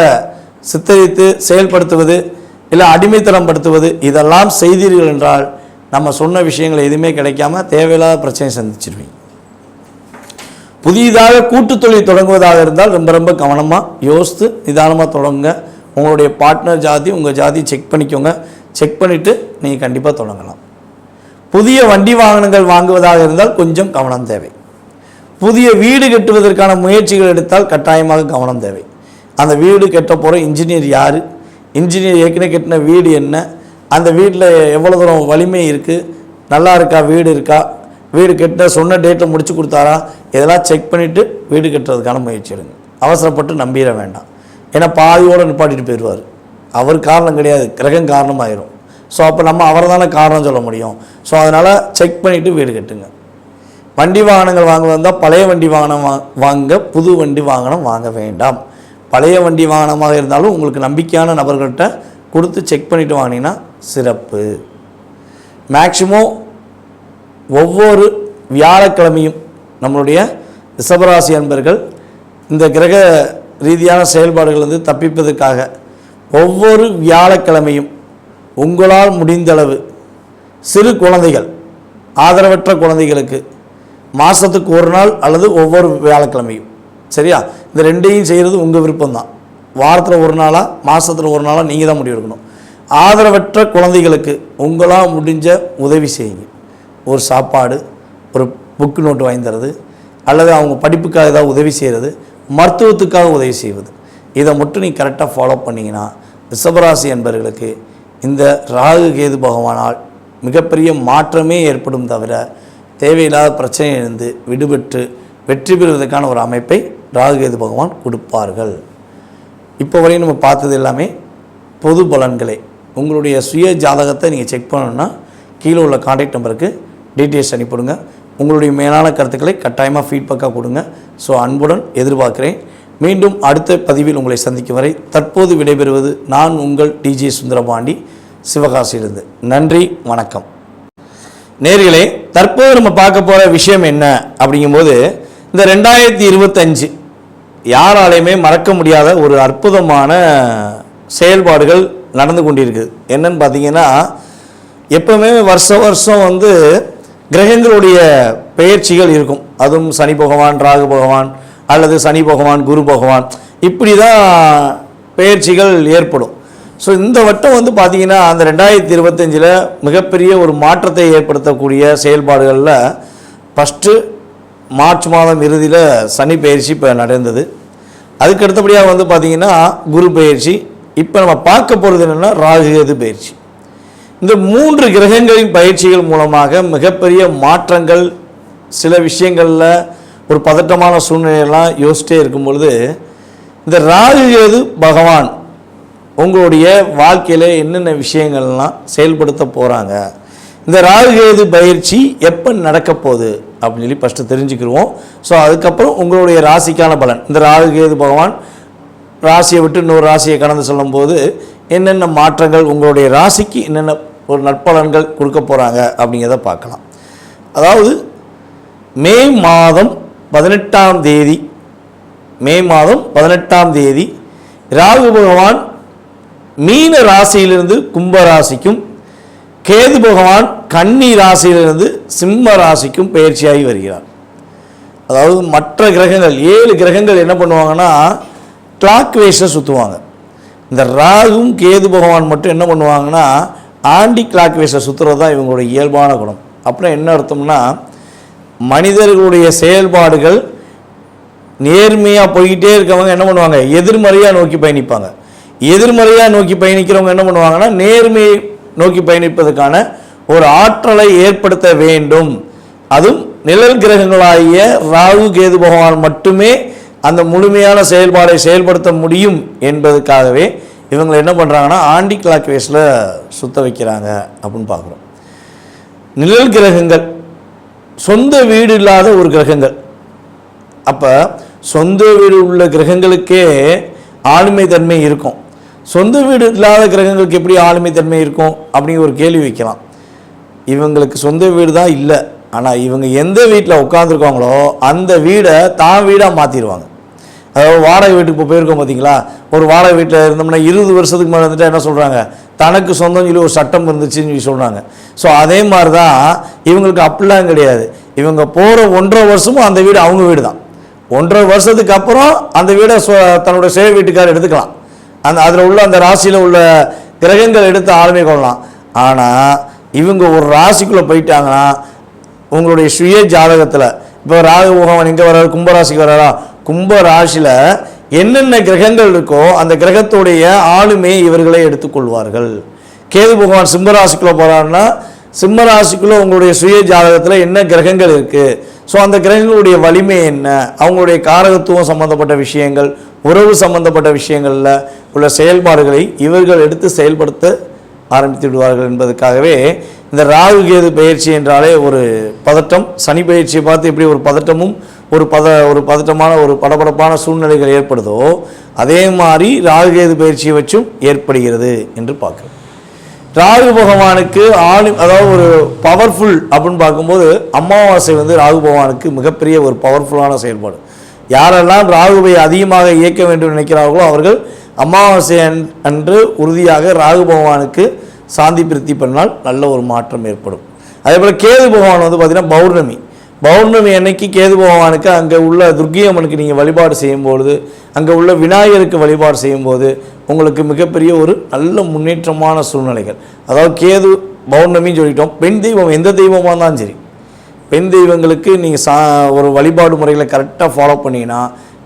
சித்தரித்து செயல்படுத்துவது, இல்லை அடிமைத்தனம் படுத்துவது, இதெல்லாம் செய்தீர்கள் என்றால் நம்ம சொன்ன விஷயங்கள் எதுவுமே கிடைக்காம தேவையில்லாத பிரச்சனை சந்திச்சிருவீங்க. புதிதாக கூட்டு தொழில் தொடங்குவதாக இருந்தால் ரொம்ப ரொம்ப கவனமாக யோசித்து நிதானமாக தொடங்குங்க. உங்களுடைய பார்ட்னர் ஜாதி, உங்கள் ஜாதி செக் பண்ணிக்கோங்க. செக் பண்ணிவிட்டு நீங்கள் கண்டிப்பாக தொடங்கலாம். புதிய வண்டி வாகனங்கள் வாங்குவதாக இருந்தால் கொஞ்சம் கவனம் தேவை. புதிய வீடு கட்டுவதற்கான முயற்சிகள் எடுத்தால் கட்டாயமாக கவனம் தேவை. அந்த வீடு கட்ட போகிற இன்ஜினியர் யார், இன்ஜினியர் ஏற்கனவே கட்டின வீடு என்ன, அந்த வீட்டில் எவ்வளோ தூரம் வலிமை இருக்குது, நல்லா இருக்கா, வீடு இருக்கா, வீடு கட்ட சொன்ன டேட்டை முடிச்சு கொடுத்தாரா, இதெல்லாம் செக் பண்ணிவிட்டு வீடு கட்டுறதுக்கான முயற்சி எடுங்க. அவசரப்பட்டு நம்பிட வேண்டாம். ஏன்னா பாதியோடு நிப்பாட்டிட்டு போயிடுவார். அவர் காரணம் கிடையாது, கிரகம் காரணமாயிரும். ஸோ அப்போ நம்ம அவரை தானே காரணம் சொல்ல முடியும். ஸோ அதனால் செக் பண்ணிவிட்டு வீடு கட்டுங்க. வண்டி வாகனங்கள் வாங்க வந்தால் பழைய வண்டி வாகனம் வாங்க, புது வண்டி வாகனம் வாங்க வேண்டாம். பழைய வண்டி வாகனமாக இருந்தாலும் உங்களுக்கு நம்பிக்கையான நபர்கள்ட்ட கொடுத்து செக் பண்ணிவிட்டு வாங்கினீங்கன்னா சிறப்பு. மேக்சிமம் ஒவ்வொரு வியாழக்கிழமையும் நம்மளுடைய ரிஷபராசி அன்பர்கள் இந்த கிரக ரீதியான செயல்பாடுகள் தப்பிப்பதற்காக ஒவ்வொரு வியாழக்கிழமையும் உங்களால் முடிந்தளவு சிறு குழந்தைகள், ஆதரவற்ற குழந்தைகளுக்கு மாதத்துக்கு ஒரு நாள் அல்லது ஒவ்வொரு வியாழக்கிழமையும், சரியா, இந்த ரெண்டையும் செய்கிறது உங்கள் விருப்பம்தான். வாரத்தில் ஒரு நாளாக, மாதத்தில் ஒரு நாளாக நீங்கள் தான் முடிவு எடுக்கணும். ஆதரவற்ற குழந்தைகளுக்கு உங்களால் முடிஞ்ச உதவி செய்யுங்க. ஒரு சாப்பாடு, ஒரு புக்கு நோட்டு வாங்கி தரது, அல்லது அவங்க படிப்புக்காக ஏதாவது உதவி செய்கிறது, மருத்துவத்துக்காக உதவி செய்வது, இதை மட்டும் நீங்கள் கரெக்டாக ஃபாலோ பண்ணிங்கன்னா ரிஷபராசி என்பவர்களுக்கு இந்த ராகு கேது பகவானால் மிகப்பெரிய மாற்றமே ஏற்படும் தவிர தேவையில்லாத பிரச்சனையிலிருந்து விடுபட்டு வெற்றி பெறுவதற்கான ஒரு அமைப்பை ராகு கேது பகவான் கொடுப்பார்கள். இப்போ வரையும் நம்ம பார்த்தது எல்லாமே பொது பலன்களே. உங்களுடைய சுய ஜாதகத்தை நீங்கள் செக் பண்ணணுன்னா கீழே உள்ள கான்டாக்ட் நம்பருக்கு டீட்டெயில்ஸ் அனுப்பிவிடுங்க. உங்களுடைய மேலான கருத்துக்களை கட்டாயமாக ஃபீட்பேக்காக கொடுங்க. ஸோ அன்புடன் எதிர்பார்க்குறேன். மீண்டும் அடுத்த பதிவில் உங்களை சந்திக்கும் வரை தற்போது விடைபெறுவது நான் உங்கள் டிஜே சுந்தரபாண்டி, சிவகாசியிலிருந்து. நன்றி, வணக்கம். நேர்களே, தற்போது நம்ம பார்க்க போகிற விஷயம் என்ன அப்படிங்கும்போது, இந்த 2025 யாராலையுமே மறக்க முடியாத ஒரு அற்புதமான செயல்பாடுகள் நடந்து கொண்டிருக்குது. என்னன்னு பார்த்தீங்கன்னா, எப்போவுமே வருஷம் கிரகங்களுடைய பெயர்ச்சிகள் இருக்கும். அதுவும் சனி பகவான், ராகு பகவான் அல்லது சனி பகவான், குரு பகவான், இப்படி தான் பெயர்ச்சிகள் ஏற்படும். ஸோ இந்த வட்டம் வந்து பார்த்திங்கன்னா அந்த 2025 மிகப்பெரிய ஒரு மாற்றத்தை ஏற்படுத்தக்கூடிய செயல்பாடுகளில் ஃபஸ்ட்டு மார்ச் மாதம் இறுதியில் சனி பயிற்சி இப்போ நடந்தது. அதுக்கு அடுத்தபடியாக வந்து பார்த்திங்கன்னா குரு பயிற்சி. இப்போ நம்ம பார்க்க போகிறது என்னென்னா ராகு கேது பயிற்சி. இந்த 3 கிரகங்களின் பயிற்சிகள் மூலமாக மிகப்பெரிய மாற்றங்கள், சில விஷயங்களில் ஒரு பதட்டமான சூழ்நிலையெல்லாம் யோசிச்சிட்டே இருக்கும் பொழுது இந்த ராகு கேது பகவான் உங்களுடைய வாழ்க்கையில் என்னென்ன விஷயங்கள்லாம் செயல்படுத்த போகிறாங்க, இந்த ராகு கேது பயிற்சி எப்போ நடக்க போகுது அப்படின்னு சொல்லி ஃபஸ்ட்டு தெரிஞ்சுக்கிடுவோம். ஸோ அதுக்கப்புறம் உங்களுடைய ராசிக்கான பலன், இந்த ராகு கேது பகவான் ராசியை விட்டு இன்னொரு ராசியை கடந்து சொல்லும்போது என்னென்ன மாற்றங்கள் உங்களுடைய ராசிக்கு என்னென்ன ஒரு நற்பலன்கள் கொடுக்க போகிறாங்க அப்படிங்கிறத பார்க்கலாம். அதாவது மே மாதம் 18ஆம் தேதி ராகு பகவான் மீன ராசியிலிருந்து கும்ப ராசிக்கும், கேது பகவான் கன்னி ராசியிலிருந்து சிம்ம ராசிக்கும் பயிற்சியாகி வருகிறார். அதாவது மற்ற கிரகங்கள் 7 கிரகங்கள் என்ன பண்ணுவாங்கன்னா கிளாக் வைஸில் சுற்றுவாங்க. இந்த ராகும் கேது பகவான் மட்டும் என்ன பண்ணுவாங்கன்னா ஆண்டி கிளாக் வைஸில் சுற்றுறது தான் இவங்களுடைய இயல்பான குணம். அப்புறம் என்ன அர்த்தம்னா மனிதர்களுடைய செயல்பாடுகள் நேர்மையாக போய்கிட்டே இருக்கவங்க என்ன பண்ணுவாங்க, எதிர்மறையாக நோக்கி பயணிப்பாங்க. எதிர்மறையாக நோக்கி பயணிக்கிறவங்க என்ன பண்ணுவாங்கன்னா நேர்மையை நோக்கி பயணிப்பதற்கான ஒரு ஆற்றலை ஏற்படுத்த வேண்டும். அதுவும் நிழல் கிரகங்களாகிய ராகு கேது பகவான் மட்டுமே அந்த முழுமையான செயல்பாடை செயல்படுத்த முடியும் என்பதுக்காகவே இவங்களை என்ன பண்ணுறாங்கன்னா ஆண்டி கிளாக் வைஸில் சுத்த வைக்கிறாங்க அப்படின்னு பார்க்குறோம். நிழல் கிரகங்கள் சொந்த வீடு இல்லாத ஒரு கிரகங்கள். அப்போ சொந்த வீடு உள்ள கிரகங்களுக்கே ஆளுமை தன்மை இருக்கும். சொந்த வீடு இல்லாத கிரகங்களுக்கு எப்படி ஆளுமை தன்மை இருக்கும் அப்படிங்கிற ஒரு கேள்வி வைக்கலாம். இவங்களுக்கு சொந்த வீடு தான் இல்லை, ஆனால் இவங்க எந்த வீட்டில் உட்காந்துருக்காங்களோ அந்த வீடை தான் வீடாக மாற்றிடுவாங்க. அதாவது வாடகை வீட்டுக்கு இப்போ போயிருக்கோம் பார்த்தீங்களா, ஒரு வாடகை வீட்டில் இருந்தோம்னா 20 வருஷத்துக்கு மேலே இருந்துட்டு என்ன சொல்கிறாங்க, தனக்கு சொந்தம் சொல்லி ஒரு சட்டம் இருந்துச்சுன்னு சொல்லி சொல்கிறாங்க. ஸோ அதே மாதிரி தான் இவங்களுக்கு அப்படிலாம் கிடையாது. இவங்க போகிற 1.5 வருஷமும் அந்த வீடு அவங்க வீடு தான். 1.5 வருஷத்துக்கு அப்புறம் அந்த வீடை தன்னுடைய சேவை வீட்டுக்காரர் எடுத்துக்கலாம். அதில் உள்ள அந்த ராசியில் உள்ள கிரகங்கள் எடுத்து ஆளுமை கொள்ளலாம். ஆனால் இவங்க ஒரு ராசிக்குள்ளே போயிட்டாங்கன்னா உங்களுடைய சுய ஜாதகத்தில் இப்போ ராகு பகவான் எங்கே வர்றாரு, கும்பராசிக்கு வர்றாரா, கும்ப ராசியில் என்னென்ன கிரகங்கள் இருக்கோ அந்த கிரகத்துடைய ஆளுமையை இவர்களே எடுத்துக்கொள்வார்கள். கேது பகவான் சிம்மராசிக்குள்ளே போகிறாருன்னா சிம்மராசிக்குள்ளே உங்களுடைய சுய ஜாதகத்தில் என்ன கிரகங்கள் இருக்குது, ஸோ அந்த கிரகங்களுடைய வலிமை என்ன, அவங்களுடைய காரகத்துவம் சம்பந்தப்பட்ட விஷயங்கள், உறவு சம்பந்தப்பட்ட விஷயங்களில் உள்ள செயல்பாடுகளை இவர்கள் எடுத்து செயல்படுத்த ஆரம்பித்து விடுவார்கள் என்பதற்காகவே இந்த ராகு கேது பயிற்சி என்றாலே ஒரு பதட்டம். சனி பயிற்சியை பார்த்து எப்படி ஒரு பதட்டமும் ஒரு பதட்டமான ஒரு படபடப்பான சூழ்நிலைகள் ஏற்படுதோ அதே மாதிரி ராகு கேது பயிற்சியை வச்சும் ஏற்படுகிறது என்று பார்க்குறோம். ராகு பகவானுக்கு அதாவது ஒரு பவர்ஃபுல் அப்படின்னு பார்க்கும்போது அமாவாசை வந்து ராகு பகவானுக்கு மிகப்பெரிய ஒரு பவர்ஃபுல்லான செயல்பாடு. யாரெல்லாம் ராகுவை அதிகமாக இயக்க வேண்டும் நினைக்கிறார்களோ அவர்கள் அமாவாசை அன்று உறுதியாக ராகு பகவானுக்கு சாந்தி பிரித்தி பண்ணால் நல்ல ஒரு மாற்றம் ஏற்படும். அதே போல் கேது பகவான் வந்து பார்த்திங்கன்னா பௌர்ணமி அன்னைக்கு கேது பகவானுக்கு அங்கே உள்ள துர்க்கியம்மனுக்கு நீங்கள் வழிபாடு செய்யும்பொழுது, அங்கே உள்ள விநாயகருக்கு வழிபாடு செய்யும்போது உங்களுக்கு மிகப்பெரிய ஒரு நல்ல முன்னேற்றமான சூழ்நிலைகள். அதாவது கேது பௌர்ணமின்னு சொல்லிட்டோம். பெண் தெய்வம் எந்த தெய்வமாக இருந்தாலும் சரி, பெண் தெய்வங்களுக்கு நீங்கள் ஒரு வழிபாடு முறைகளை கரெக்டாக ஃபாலோ பண்ணிங்கன்னா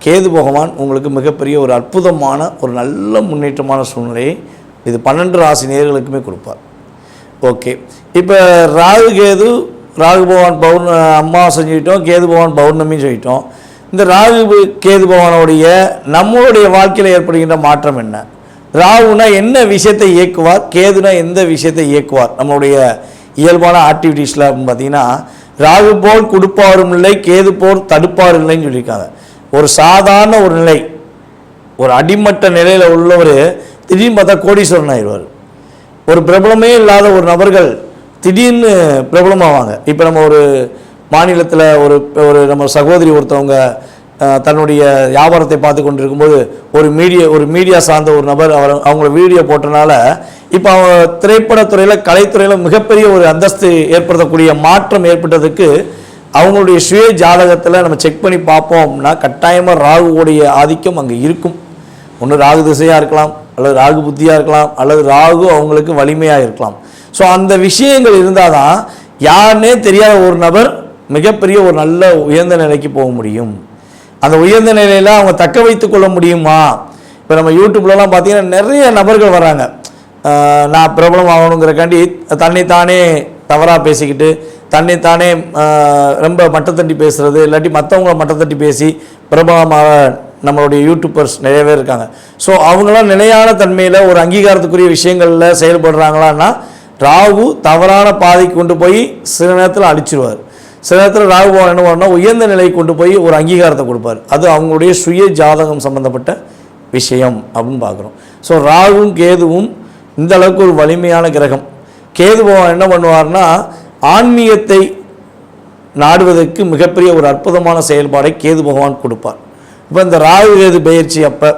கேது பகவான் உங்களுக்கு மிகப்பெரிய ஒரு அற்புதமான ஒரு நல்ல முன்னேற்றமான சூழ்நிலையை இது 12 ராசி நேயர்களுக்குமே கொடுப்பார். ஓகே, இப்போ ராகு பகவான் அமாவாசை சொல்லிட்டோம், கேது பகவான் பௌர்ணமின்னு சொல்லிட்டோம். இந்த ராகு கேது பகவானுடைய நம்மளுடைய வாழ்க்கையில் ஏற்படுகின்ற மாற்றம் என்ன? ராகுனா என்ன விஷயத்தை இயக்குவார், கேதுனா எந்த விஷயத்தை இயக்குவார் நம்மளுடைய இயல்பான ஆக்டிவிட்டீஸில் அப்படின்னு பார்த்தீங்கன்னா ராகு போல் கொடுப்பாரும் இல்லை, கேது போல் தடுப்பாரும் இல்லைன்னு சொல்லியிருக்காங்க. ஒரு சாதாரண ஒரு நிலை, ஒரு அடிமட்ட நிலையில் உள்ளவர் திடீர்னு பார்த்தா கோடீஸ்வரன் ஆயிடுவார். ஒரு பிரபலமே இல்லாத ஒரு நபர்கள் திடீர்னு பிரபலமாவாங்க. இப்போ நம்ம ஒரு மாநிலத்தில் ஒரு நம்ம சகோதரி ஒருத்தவங்க தன்னுடைய வியாபாரத்தை பார்த்து கொண்டு இருக்கும்போது ஒரு மீடியா சார்ந்த ஒரு நபர் அவங்கள வீடியோ போட்டனால இப்போ அவங்க திரைப்படத்துறையில் கலைத்துறையில் மிகப்பெரிய ஒரு அந்தஸ்து ஏற்படுத்தக்கூடிய மாற்றம் ஏற்பட்டதுக்கு அவங்களுடைய சுய ஜாதகத்தில் நம்ம செக் பண்ணி பார்ப்போம் அப்படின்னா கட்டாயமாக ராகுவோடைய ஆதிக்கம் அங்கே இருக்கும். ஒன்று ராகு திசையாக இருக்கலாம், அல்லது ராகு புத்தியாக இருக்கலாம், அல்லது ராகு அவங்களுக்கு வலிமையாக இருக்கலாம். ஸோ அந்த விஷயங்கள் இருந்தால் தான் யாருன்னே தெரியாத ஒரு நபர் மிகப்பெரிய ஒரு நல்ல உயர்ந்த நிலைக்கு போக முடியும். அந்த உயர்ந்த நிலையில் அவங்க தக்க வைத்து கொள்ள முடியுமா? இப்போ நம்ம யூடியூப்லலாம் பார்த்தீங்கன்னா நிறைய நபர்கள் வராங்க, நான் பிரபலம் ஆகணுங்கிறக்காண்டி தன்னைத்தானே தவறாக பேசிக்கிட்டு தன்னைத்தானே ரொம்ப மட்டத்தட்டி பேசுகிறது, இல்லாட்டி மற்றவங்கள மட்டத்தட்டி பேசி பிரபலமாக நம்மளுடைய யூடியூபர்ஸ் நிறைய பேர் இருக்காங்க. ஸோ அவங்களாம் நிலையான தன்மையில் ஒரு அங்கீகாரத்துக்குரிய விஷயங்களில் செயல்படுறாங்களான்னா ராகு தவறான பாதைக்கு கொண்டு போய் சில நேரத்தில் அழிச்சிருவார். சில நேரத்தில் ராகு பகவான் என்ன பண்ணால் உயர்ந்த நிலைக்கு கொண்டு போய் ஒரு அங்கீகாரத்தை கொடுப்பார். அது அவங்களுடைய சுய ஜாதகம் சம்பந்தப்பட்ட விஷயம் அப்படின்னு பார்க்குறோம். ஸோ ராகுவும் கேதுவும் இந்த அளவுக்கு ஒரு வலிமையான கிரகம். கேது பகவான் என்ன பண்ணுவார்னா ஆன்மீகத்தை நாடுவதற்கு மிகப்பெரிய ஒரு அற்புதமான செயல்பாடை கேது பகவான் கொடுப்பார். இப்போ இந்த ராகு கேது பயிற்சி அப்போ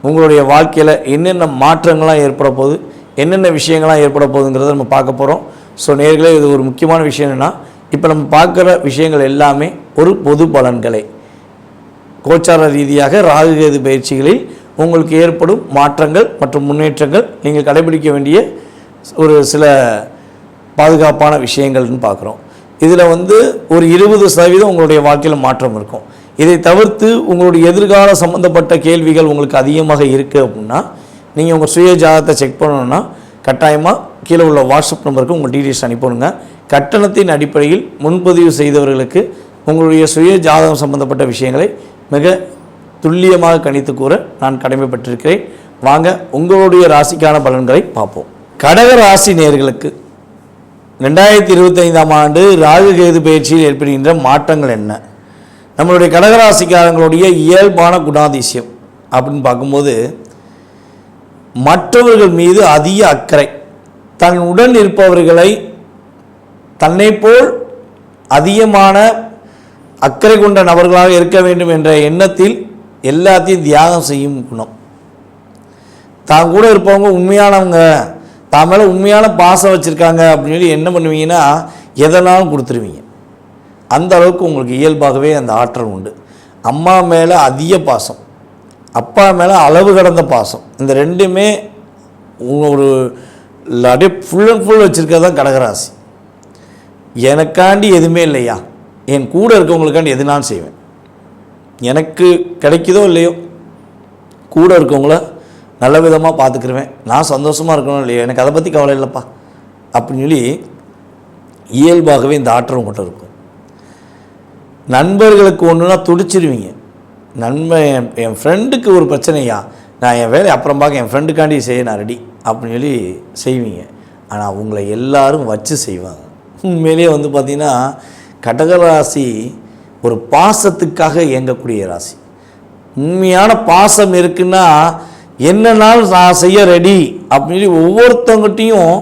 உங்களுடைய வாழ்க்கையில் என்னென்ன மாற்றங்கள்லாம் ஏற்பட போகுது, என்னென்ன விஷயங்கள்லாம் ஏற்பட போகுதுங்கிறத நம்ம பார்க்க போகிறோம். ஸோ நேர்களே, இது ஒரு முக்கியமான விஷயம் என்னென்னா, இப்போ நம்ம பார்க்குற விஷயங்கள் எல்லாமே ஒரு பொது பலன்களை கோச்சார ரீதியாக ராகு கேது பயிற்சிகளில் உங்களுக்கு ஏற்படும் மாற்றங்கள் மற்றும் முன்னேற்றங்கள் நீங்கள் கடைபிடிக்க வேண்டிய ஒரு சில பாதுகாப்பான விஷயங்கள்னு பார்க்குறோம். இதில் ஒரு 20% உங்களுடைய வாழ்க்கையில் மாற்றம் இருக்கும். இதை தவிர்த்து உங்களுடைய எதிர்கால சம்மந்தப்பட்ட கேள்விகள் உங்களுக்கு அதிகமாக இருக்குது அப்படின்னா நீங்கள் உங்கள் சுய ஜாதகத்தை செக் பண்ணணுன்னா கட்டாயமாக கீழே உள்ள வாட்ஸ்அப் நம்பருக்கு உங்கள் டீட்டெயில்ஸ் அனுப்பணுங்க. கட்டணத்தின் அடிப்படையில் முன்பதிவு செய்தவர்களுக்கு உங்களுடைய சுய ஜாதகம் சம்பந்தப்பட்ட விஷயங்களை மிக துல்லியமாக கணித்து கூற நான் கடமைப்பட்டிருக்கிறேன். வாங்க உங்களுடைய ராசிக்கான பலன்களை பார்ப்போம். கடக ராசி நேயர்களுக்கு 2025ஆம் ஆண்டு ராகு கேது பயிற்சியில் ஏற்படுகின்ற மாற்றங்கள் என்ன, நம்மளுடைய கடகராசிக்காரங்களுடைய இயல்பான குணாதிசயம் அப்படின்னு பார்க்கும்போது மற்றவர்கள் மீது அதிக அக்கறை, தன் உடன் இருப்பவர்களை தன்னை போல் அதிகமான அக்கறை கொண்ட நபர்களாக இருக்க வேண்டும் என்ற எண்ணத்தில் எல்லாத்தையும் தியாகம் செய்யும் குணம். தான் கூட இருப்பவங்க உண்மையானவங்க, தான் மேலே உண்மையான பாசம் வச்சுருக்காங்க அப்படின்னு சொல்லி என்ன பண்ணுவீங்கன்னா எதனாலும் கொடுத்துருவீங்க. அந்த அளவுக்கு உங்களுக்கு இயல்பாகவே அந்த ஆற்றல் உண்டு. அம்மா மேலே அதிக பாசம், அப்பா மேலே அளவு கடந்த பாசம், இந்த ரெண்டுமே ஒரு அப்படியே ஃபுல் அண்ட் ஃபுல் வச்சுருக்கிறது தான் கடகராசி. எனக்காண்டி எதுவுமே இல்லையா, என் கூட இருக்கவங்களுக்காண்டி எது நான் செய்வேன், எனக்கு கிடைக்குதோ இல்லையோ கூட இருக்கவங்கள நல்ல விதமாக பார்த்துக்கிருவேன், நான் சந்தோஷமாக இருக்கணும் இல்லையோ எனக்கு அதை பற்றி கவலை இல்லைப்பா அப்படின்னு சொல்லி இயல்பாகவே இந்த ஆற்றல் உங்கள்கிட்ட இருக்கும். நண்பர்களுக்கு ஒன்றுனா துடிச்சிருவீங்க. என் ஃப்ரெண்டுக்கு ஒரு பிரச்சனையா, நான் என் வேலையை அப்புறம் பார்க்க, என் ஃப்ரெண்டுக்காண்டி செய்ய நான் ரெடி அப்படின்னு சொல்லி செய்வீங்க. ஆனால் உங்களை எல்லாரும் வச்சு செய்வாங்க. உண்மையிலேயே பார்த்திங்கன்னா கடகராசி ஒரு பாசத்துக்காக இயங்கக்கூடிய ராசி. உண்மையான பாசம் இருக்குன்னா என்னன்னாலும் நான் செய்ய ரெடி அப்படின்னு சொல்லி ஒவ்வொருத்தவங்ககிட்டையும்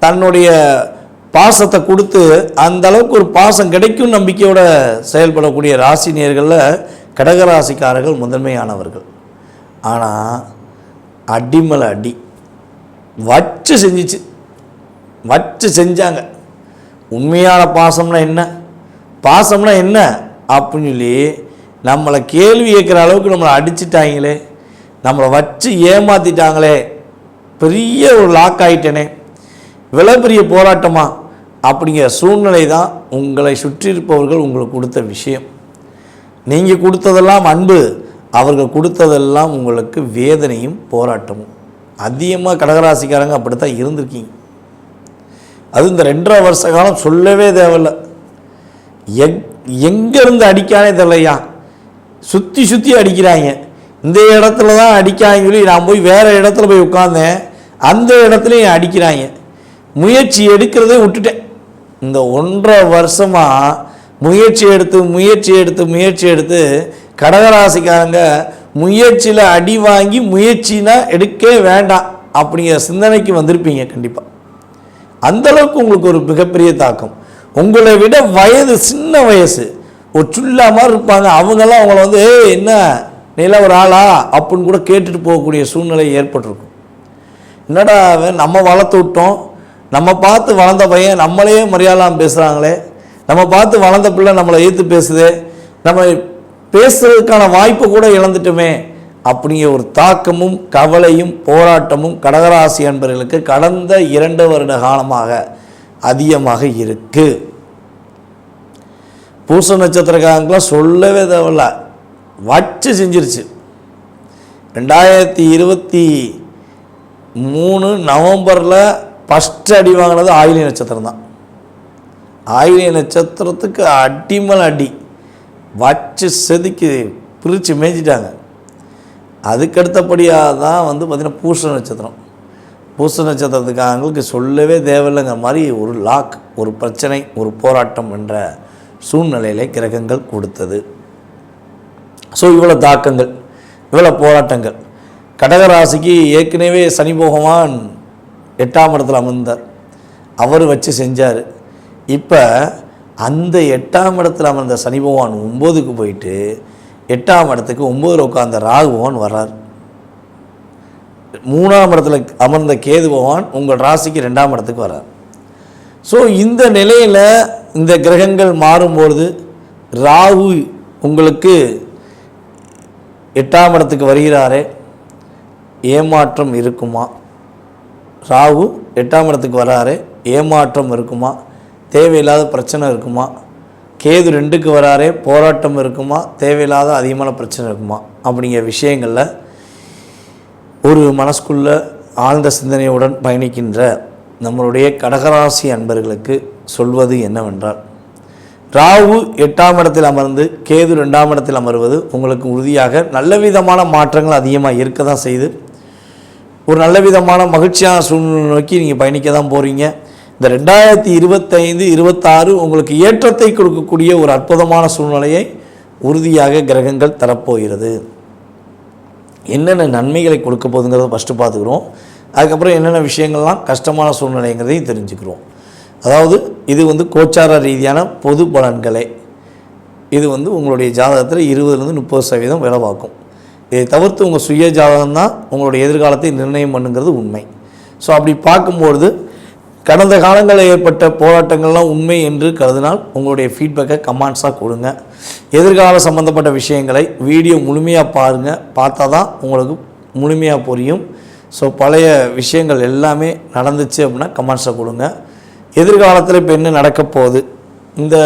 தன்னுடைய பாசத்தை கொடுத்து அந்த அளவுக்கு ஒரு பாசம் கிடைக்கும் நம்பிக்கையோட செயல்படக்கூடிய ராசி நேயர்களில் கடகராசிக்காரர்கள் முதன்மையானவர்கள். ஆனால் அடிமலை அடி வச்சு செஞ்சாங்க. உண்மையான பாசம்னா என்ன, பாசம்னா என்ன அப்படின்னு சொல்லி நம்மளை கேள்வி கேட்குற அளவுக்கு நம்மளை அடிச்சிட்டாங்களே, நம்மளை வச்சு ஏமாற்றிட்டாங்களே, பெரிய ஒரு லாக் ஆகிட்டேனே, இவ்வளோ பெரிய போராட்டமா அப்படிங்கிற சூழ்நிலை தான் உங்களை சுற்றி இருப்பவர்கள் உங்களுக்கு கொடுத்த விஷயம். நீங்கள் கொடுத்ததெல்லாம் அன்பு, அவர்கள் கொடுத்ததெல்லாம் உங்களுக்கு வேதனையும் போராட்டமும். அதிகமாக கடகராசிக்காரங்க அப்படித்தான் இருந்திருக்கீங்க. அது இந்த 2.5 வருஷ காலம் சொல்லவே தேவையில்லை. எங்கேருந்து அடிக்கானே தெரியலையா, சுற்றி அடிக்கிறாங்க. இந்த இடத்துல தான் அடிக்காங்க சொல்லி நான் போய் வேறு இடத்துல போய் உட்காந்தேன், அந்த இடத்துலையும் அடிக்கிறாங்க. முயற்சி எடுக்கிறதே விட்டுட்டேன். இந்த 1.5 வருஷமாக முயற்சி எடுத்து கடகராசிக்காரங்க முயற்சியில் அடி வாங்கி முயற்சினா எடுக்கவே வேண்டாம் அப்படிங்கிற சிந்தனைக்கு வந்திருப்பீங்க. கண்டிப்பாக அந்தளவுக்கு உங்களுக்கு ஒரு மிகப்பெரிய தாக்கம். உங்களை விட வயது சின்ன வயசு ஒரு சுல்லா மாதிரி இருப்பாங்க, அவங்கெல்லாம் அவங்கள என்ன நில ஒரு ஆளா அப்படின்னு கூட கேட்டுட்டு போகக்கூடிய சூழ்நிலை ஏற்பட்டிருக்கும். என்னடா நம்ம வளர்த்து விட்டோம், நம்ம பார்த்து வளர்ந்த பையன் நம்மளே மரியாதைலாம் பேசுகிறாங்களே, நம்ம பார்த்து வளர்ந்த பிள்ளை நம்மளை எதிர்த்து பேசுதே, நம்ம பேசுறதுக்கான வாய்ப்பு கூட இழந்துட்டுமே அப்படிங்கிற ஒரு தாக்கமும் கவலையும் போராட்டமும் கடகராசி அன்பர்களுக்கு கடந்த 2 வருட காலமாக அதிகமாக இருக்கு. பூச நட்சத்திரக்காரங்களாம் சொல்லவே தேவையில்ல, வச்சு செஞ்சிருச்சு. 2023 நவம்பரில் ஃபஸ்ட்டு அடி வாங்கினது ஆயிலிய நட்சத்திரம் தான். ஆயிலிய நட்சத்திரத்துக்கு அடிமல் அடி வச்சு செதுக்கி பிரித்து மேய்ச்சிட்டாங்க. அதுக்கடுத்தபடியாக தான் வந்து பார்த்திங்கன்னா பூச நட்சத்திரம். பூச நட்சத்திரத்துக்காரங்களுக்கு சொல்லவே தேவையில்லைங்கிற மாதிரி ஒரு லாக், ஒரு பிரச்சனை, ஒரு போராட்டம் என்ற சூழ்நிலையிலே கிரகங்கள் கொடுத்தது. ஸோ இவ்வளோ தாக்கங்கள், இவ்வளோ போராட்டங்கள். கடகராசிக்கு ஏற்கனவே சனி பகவான் 8ஆம் இடத்துல அமர்ந்தார், அவர் வச்சு செஞ்சார். இப்போ அந்த 8ஆம் இடத்துல அமர்ந்த சனி பகவான் 9க்கு போயிட்டு 8ஆம் இடத்துக்கு 9 உட்கார்ந்த ராகு பகவான் வர்றார். 3ஆம் இடத்துல அமர்ந்த கேது பகவான் உங்கள் ராசிக்கு 2ஆம் இடத்துக்கு வர்றார். ஸோ இந்த நிலையில் இந்த கிரகங்கள் மாறும்பொழுது ராகு உங்களுக்கு 8ஆம் இடத்துக்கு வருகிறாரே, ஏமாற்றம் இருக்குமா? ராகு 8ஆம் இடத்துக்கு வராரு, ஏமாற்றம் இருக்குமா? தேவையில்லாத பிரச்சனை இருக்குமா? கேது 2க்கு வராரே, போராட்டம் இருக்குமா? தேவையில்லாத அதிகமான பிரச்சனை இருக்குமா? அப்படிங்கிற விஷயங்களில் ஒரு மனசுக்குள்ள ஆழ்ந்த சிந்தனையுடன் பயணிக்கின்ற நம்மளுடைய கடகராசி அன்பர்களுக்கு சொல்வது என்னவென்றால், ராகு 8ஆம் இடத்தில் அமர்ந்து கேது 2ஆம் இடத்தில் அமர்வது உங்களுக்கு உறுதியாக நல்ல விதமான மாற்றங்கள் அதிகமாக இருக்க தான் செய்து ஒரு நல்ல விதமான மகிழ்ச்சியான சூழ்நிலை நோக்கி நீங்கள் பயணிக்க தான் போகிறீங்க. இந்த 2025-26 உங்களுக்கு ஏற்றத்தை கொடுக்கக்கூடிய ஒரு அற்புதமான சூழ்நிலையை உறுதியாக கிரகங்கள் தரப்போகிறது. என்னென்ன நன்மைகளை கொடுக்க போகுதுங்கிறத ஃபஸ்ட்டு பார்த்துக்கிறோம். அதுக்கப்புறம் என்னென்ன விஷயங்கள்லாம் கஷ்டமான சூழ்நிலைங்கிறதையும் தெரிஞ்சுக்கிறோம். அதாவது இது வந்து கோச்சார ரீதியான பொது பலன்களே. இது வந்து உங்களுடைய ஜாதகத்தில் 20-30% வேலை பார்க்கும். இதை தவிர்த்து உங்கள் சுய ஜாதகம் தான் உங்களுடைய எதிர்காலத்தை நிர்ணயம் பண்ணுங்கிறது உண்மை. ஸோ அப்படி பார்க்கும்பொழுது கடந்த காலங்களில் ஏற்பட்ட போராட்டங்கள்லாம் உண்மை என்று கருதினால் உங்களுடைய ஃபீட்பேக்கை கமெண்ட்ஸாக கொடுங்க. எதிர்கால சம்மந்தப்பட்ட விஷயங்களை வீடியோ முழுமையாக பாருங்கள், பார்த்தா தான் உங்களுக்கு முழுமையாக புரியும். ஸோ பழைய விஷயங்கள் எல்லாமே நடந்துச்சு அப்படின்னா கமெண்ட்ஸை கொடுங்க. எதிர்காலத்தில் இப்போ என்ன நடக்க போகுது, இந்த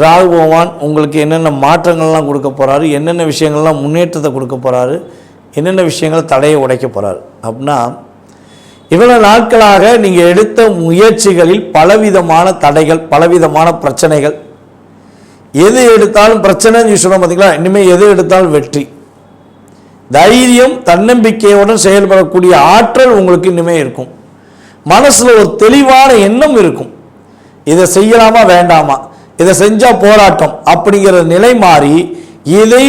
ராகு பகவான் உங்களுக்கு என்னென்ன மாற்றங்கள்லாம் கொடுக்க போகிறாரு, என்னென்ன விஷயங்கள்லாம் முன்னேற்றத்தை கொடுக்க போகிறாரு, என்னென்ன விஷயங்கள் தடையை உடைக்க போகிறாரு அப்படின்னா, இவ்வளோ நாட்களாக நீங்கள் எடுத்த முயற்சிகளில் பலவிதமான தடைகள், பலவிதமான பிரச்சனைகள், எது எடுத்தாலும் பிரச்சனைன்னு சொல்ல பார்த்தீங்களா, இனிமேல் எது எடுத்தாலும் வெற்றி, தைரியம், தன்னம்பிக்கையுடன் செயல்படக்கூடிய ஆற்றல் உங்களுக்கு இனிமேல் இருக்கும். மனசில் ஒரு தெளிவான எண்ணம் இருக்கும், இதை செய்யலாமா வேண்டாமா, இதை செஞ்சால் போராட்டம் அப்படிங்கிற நிலை மாறி இதை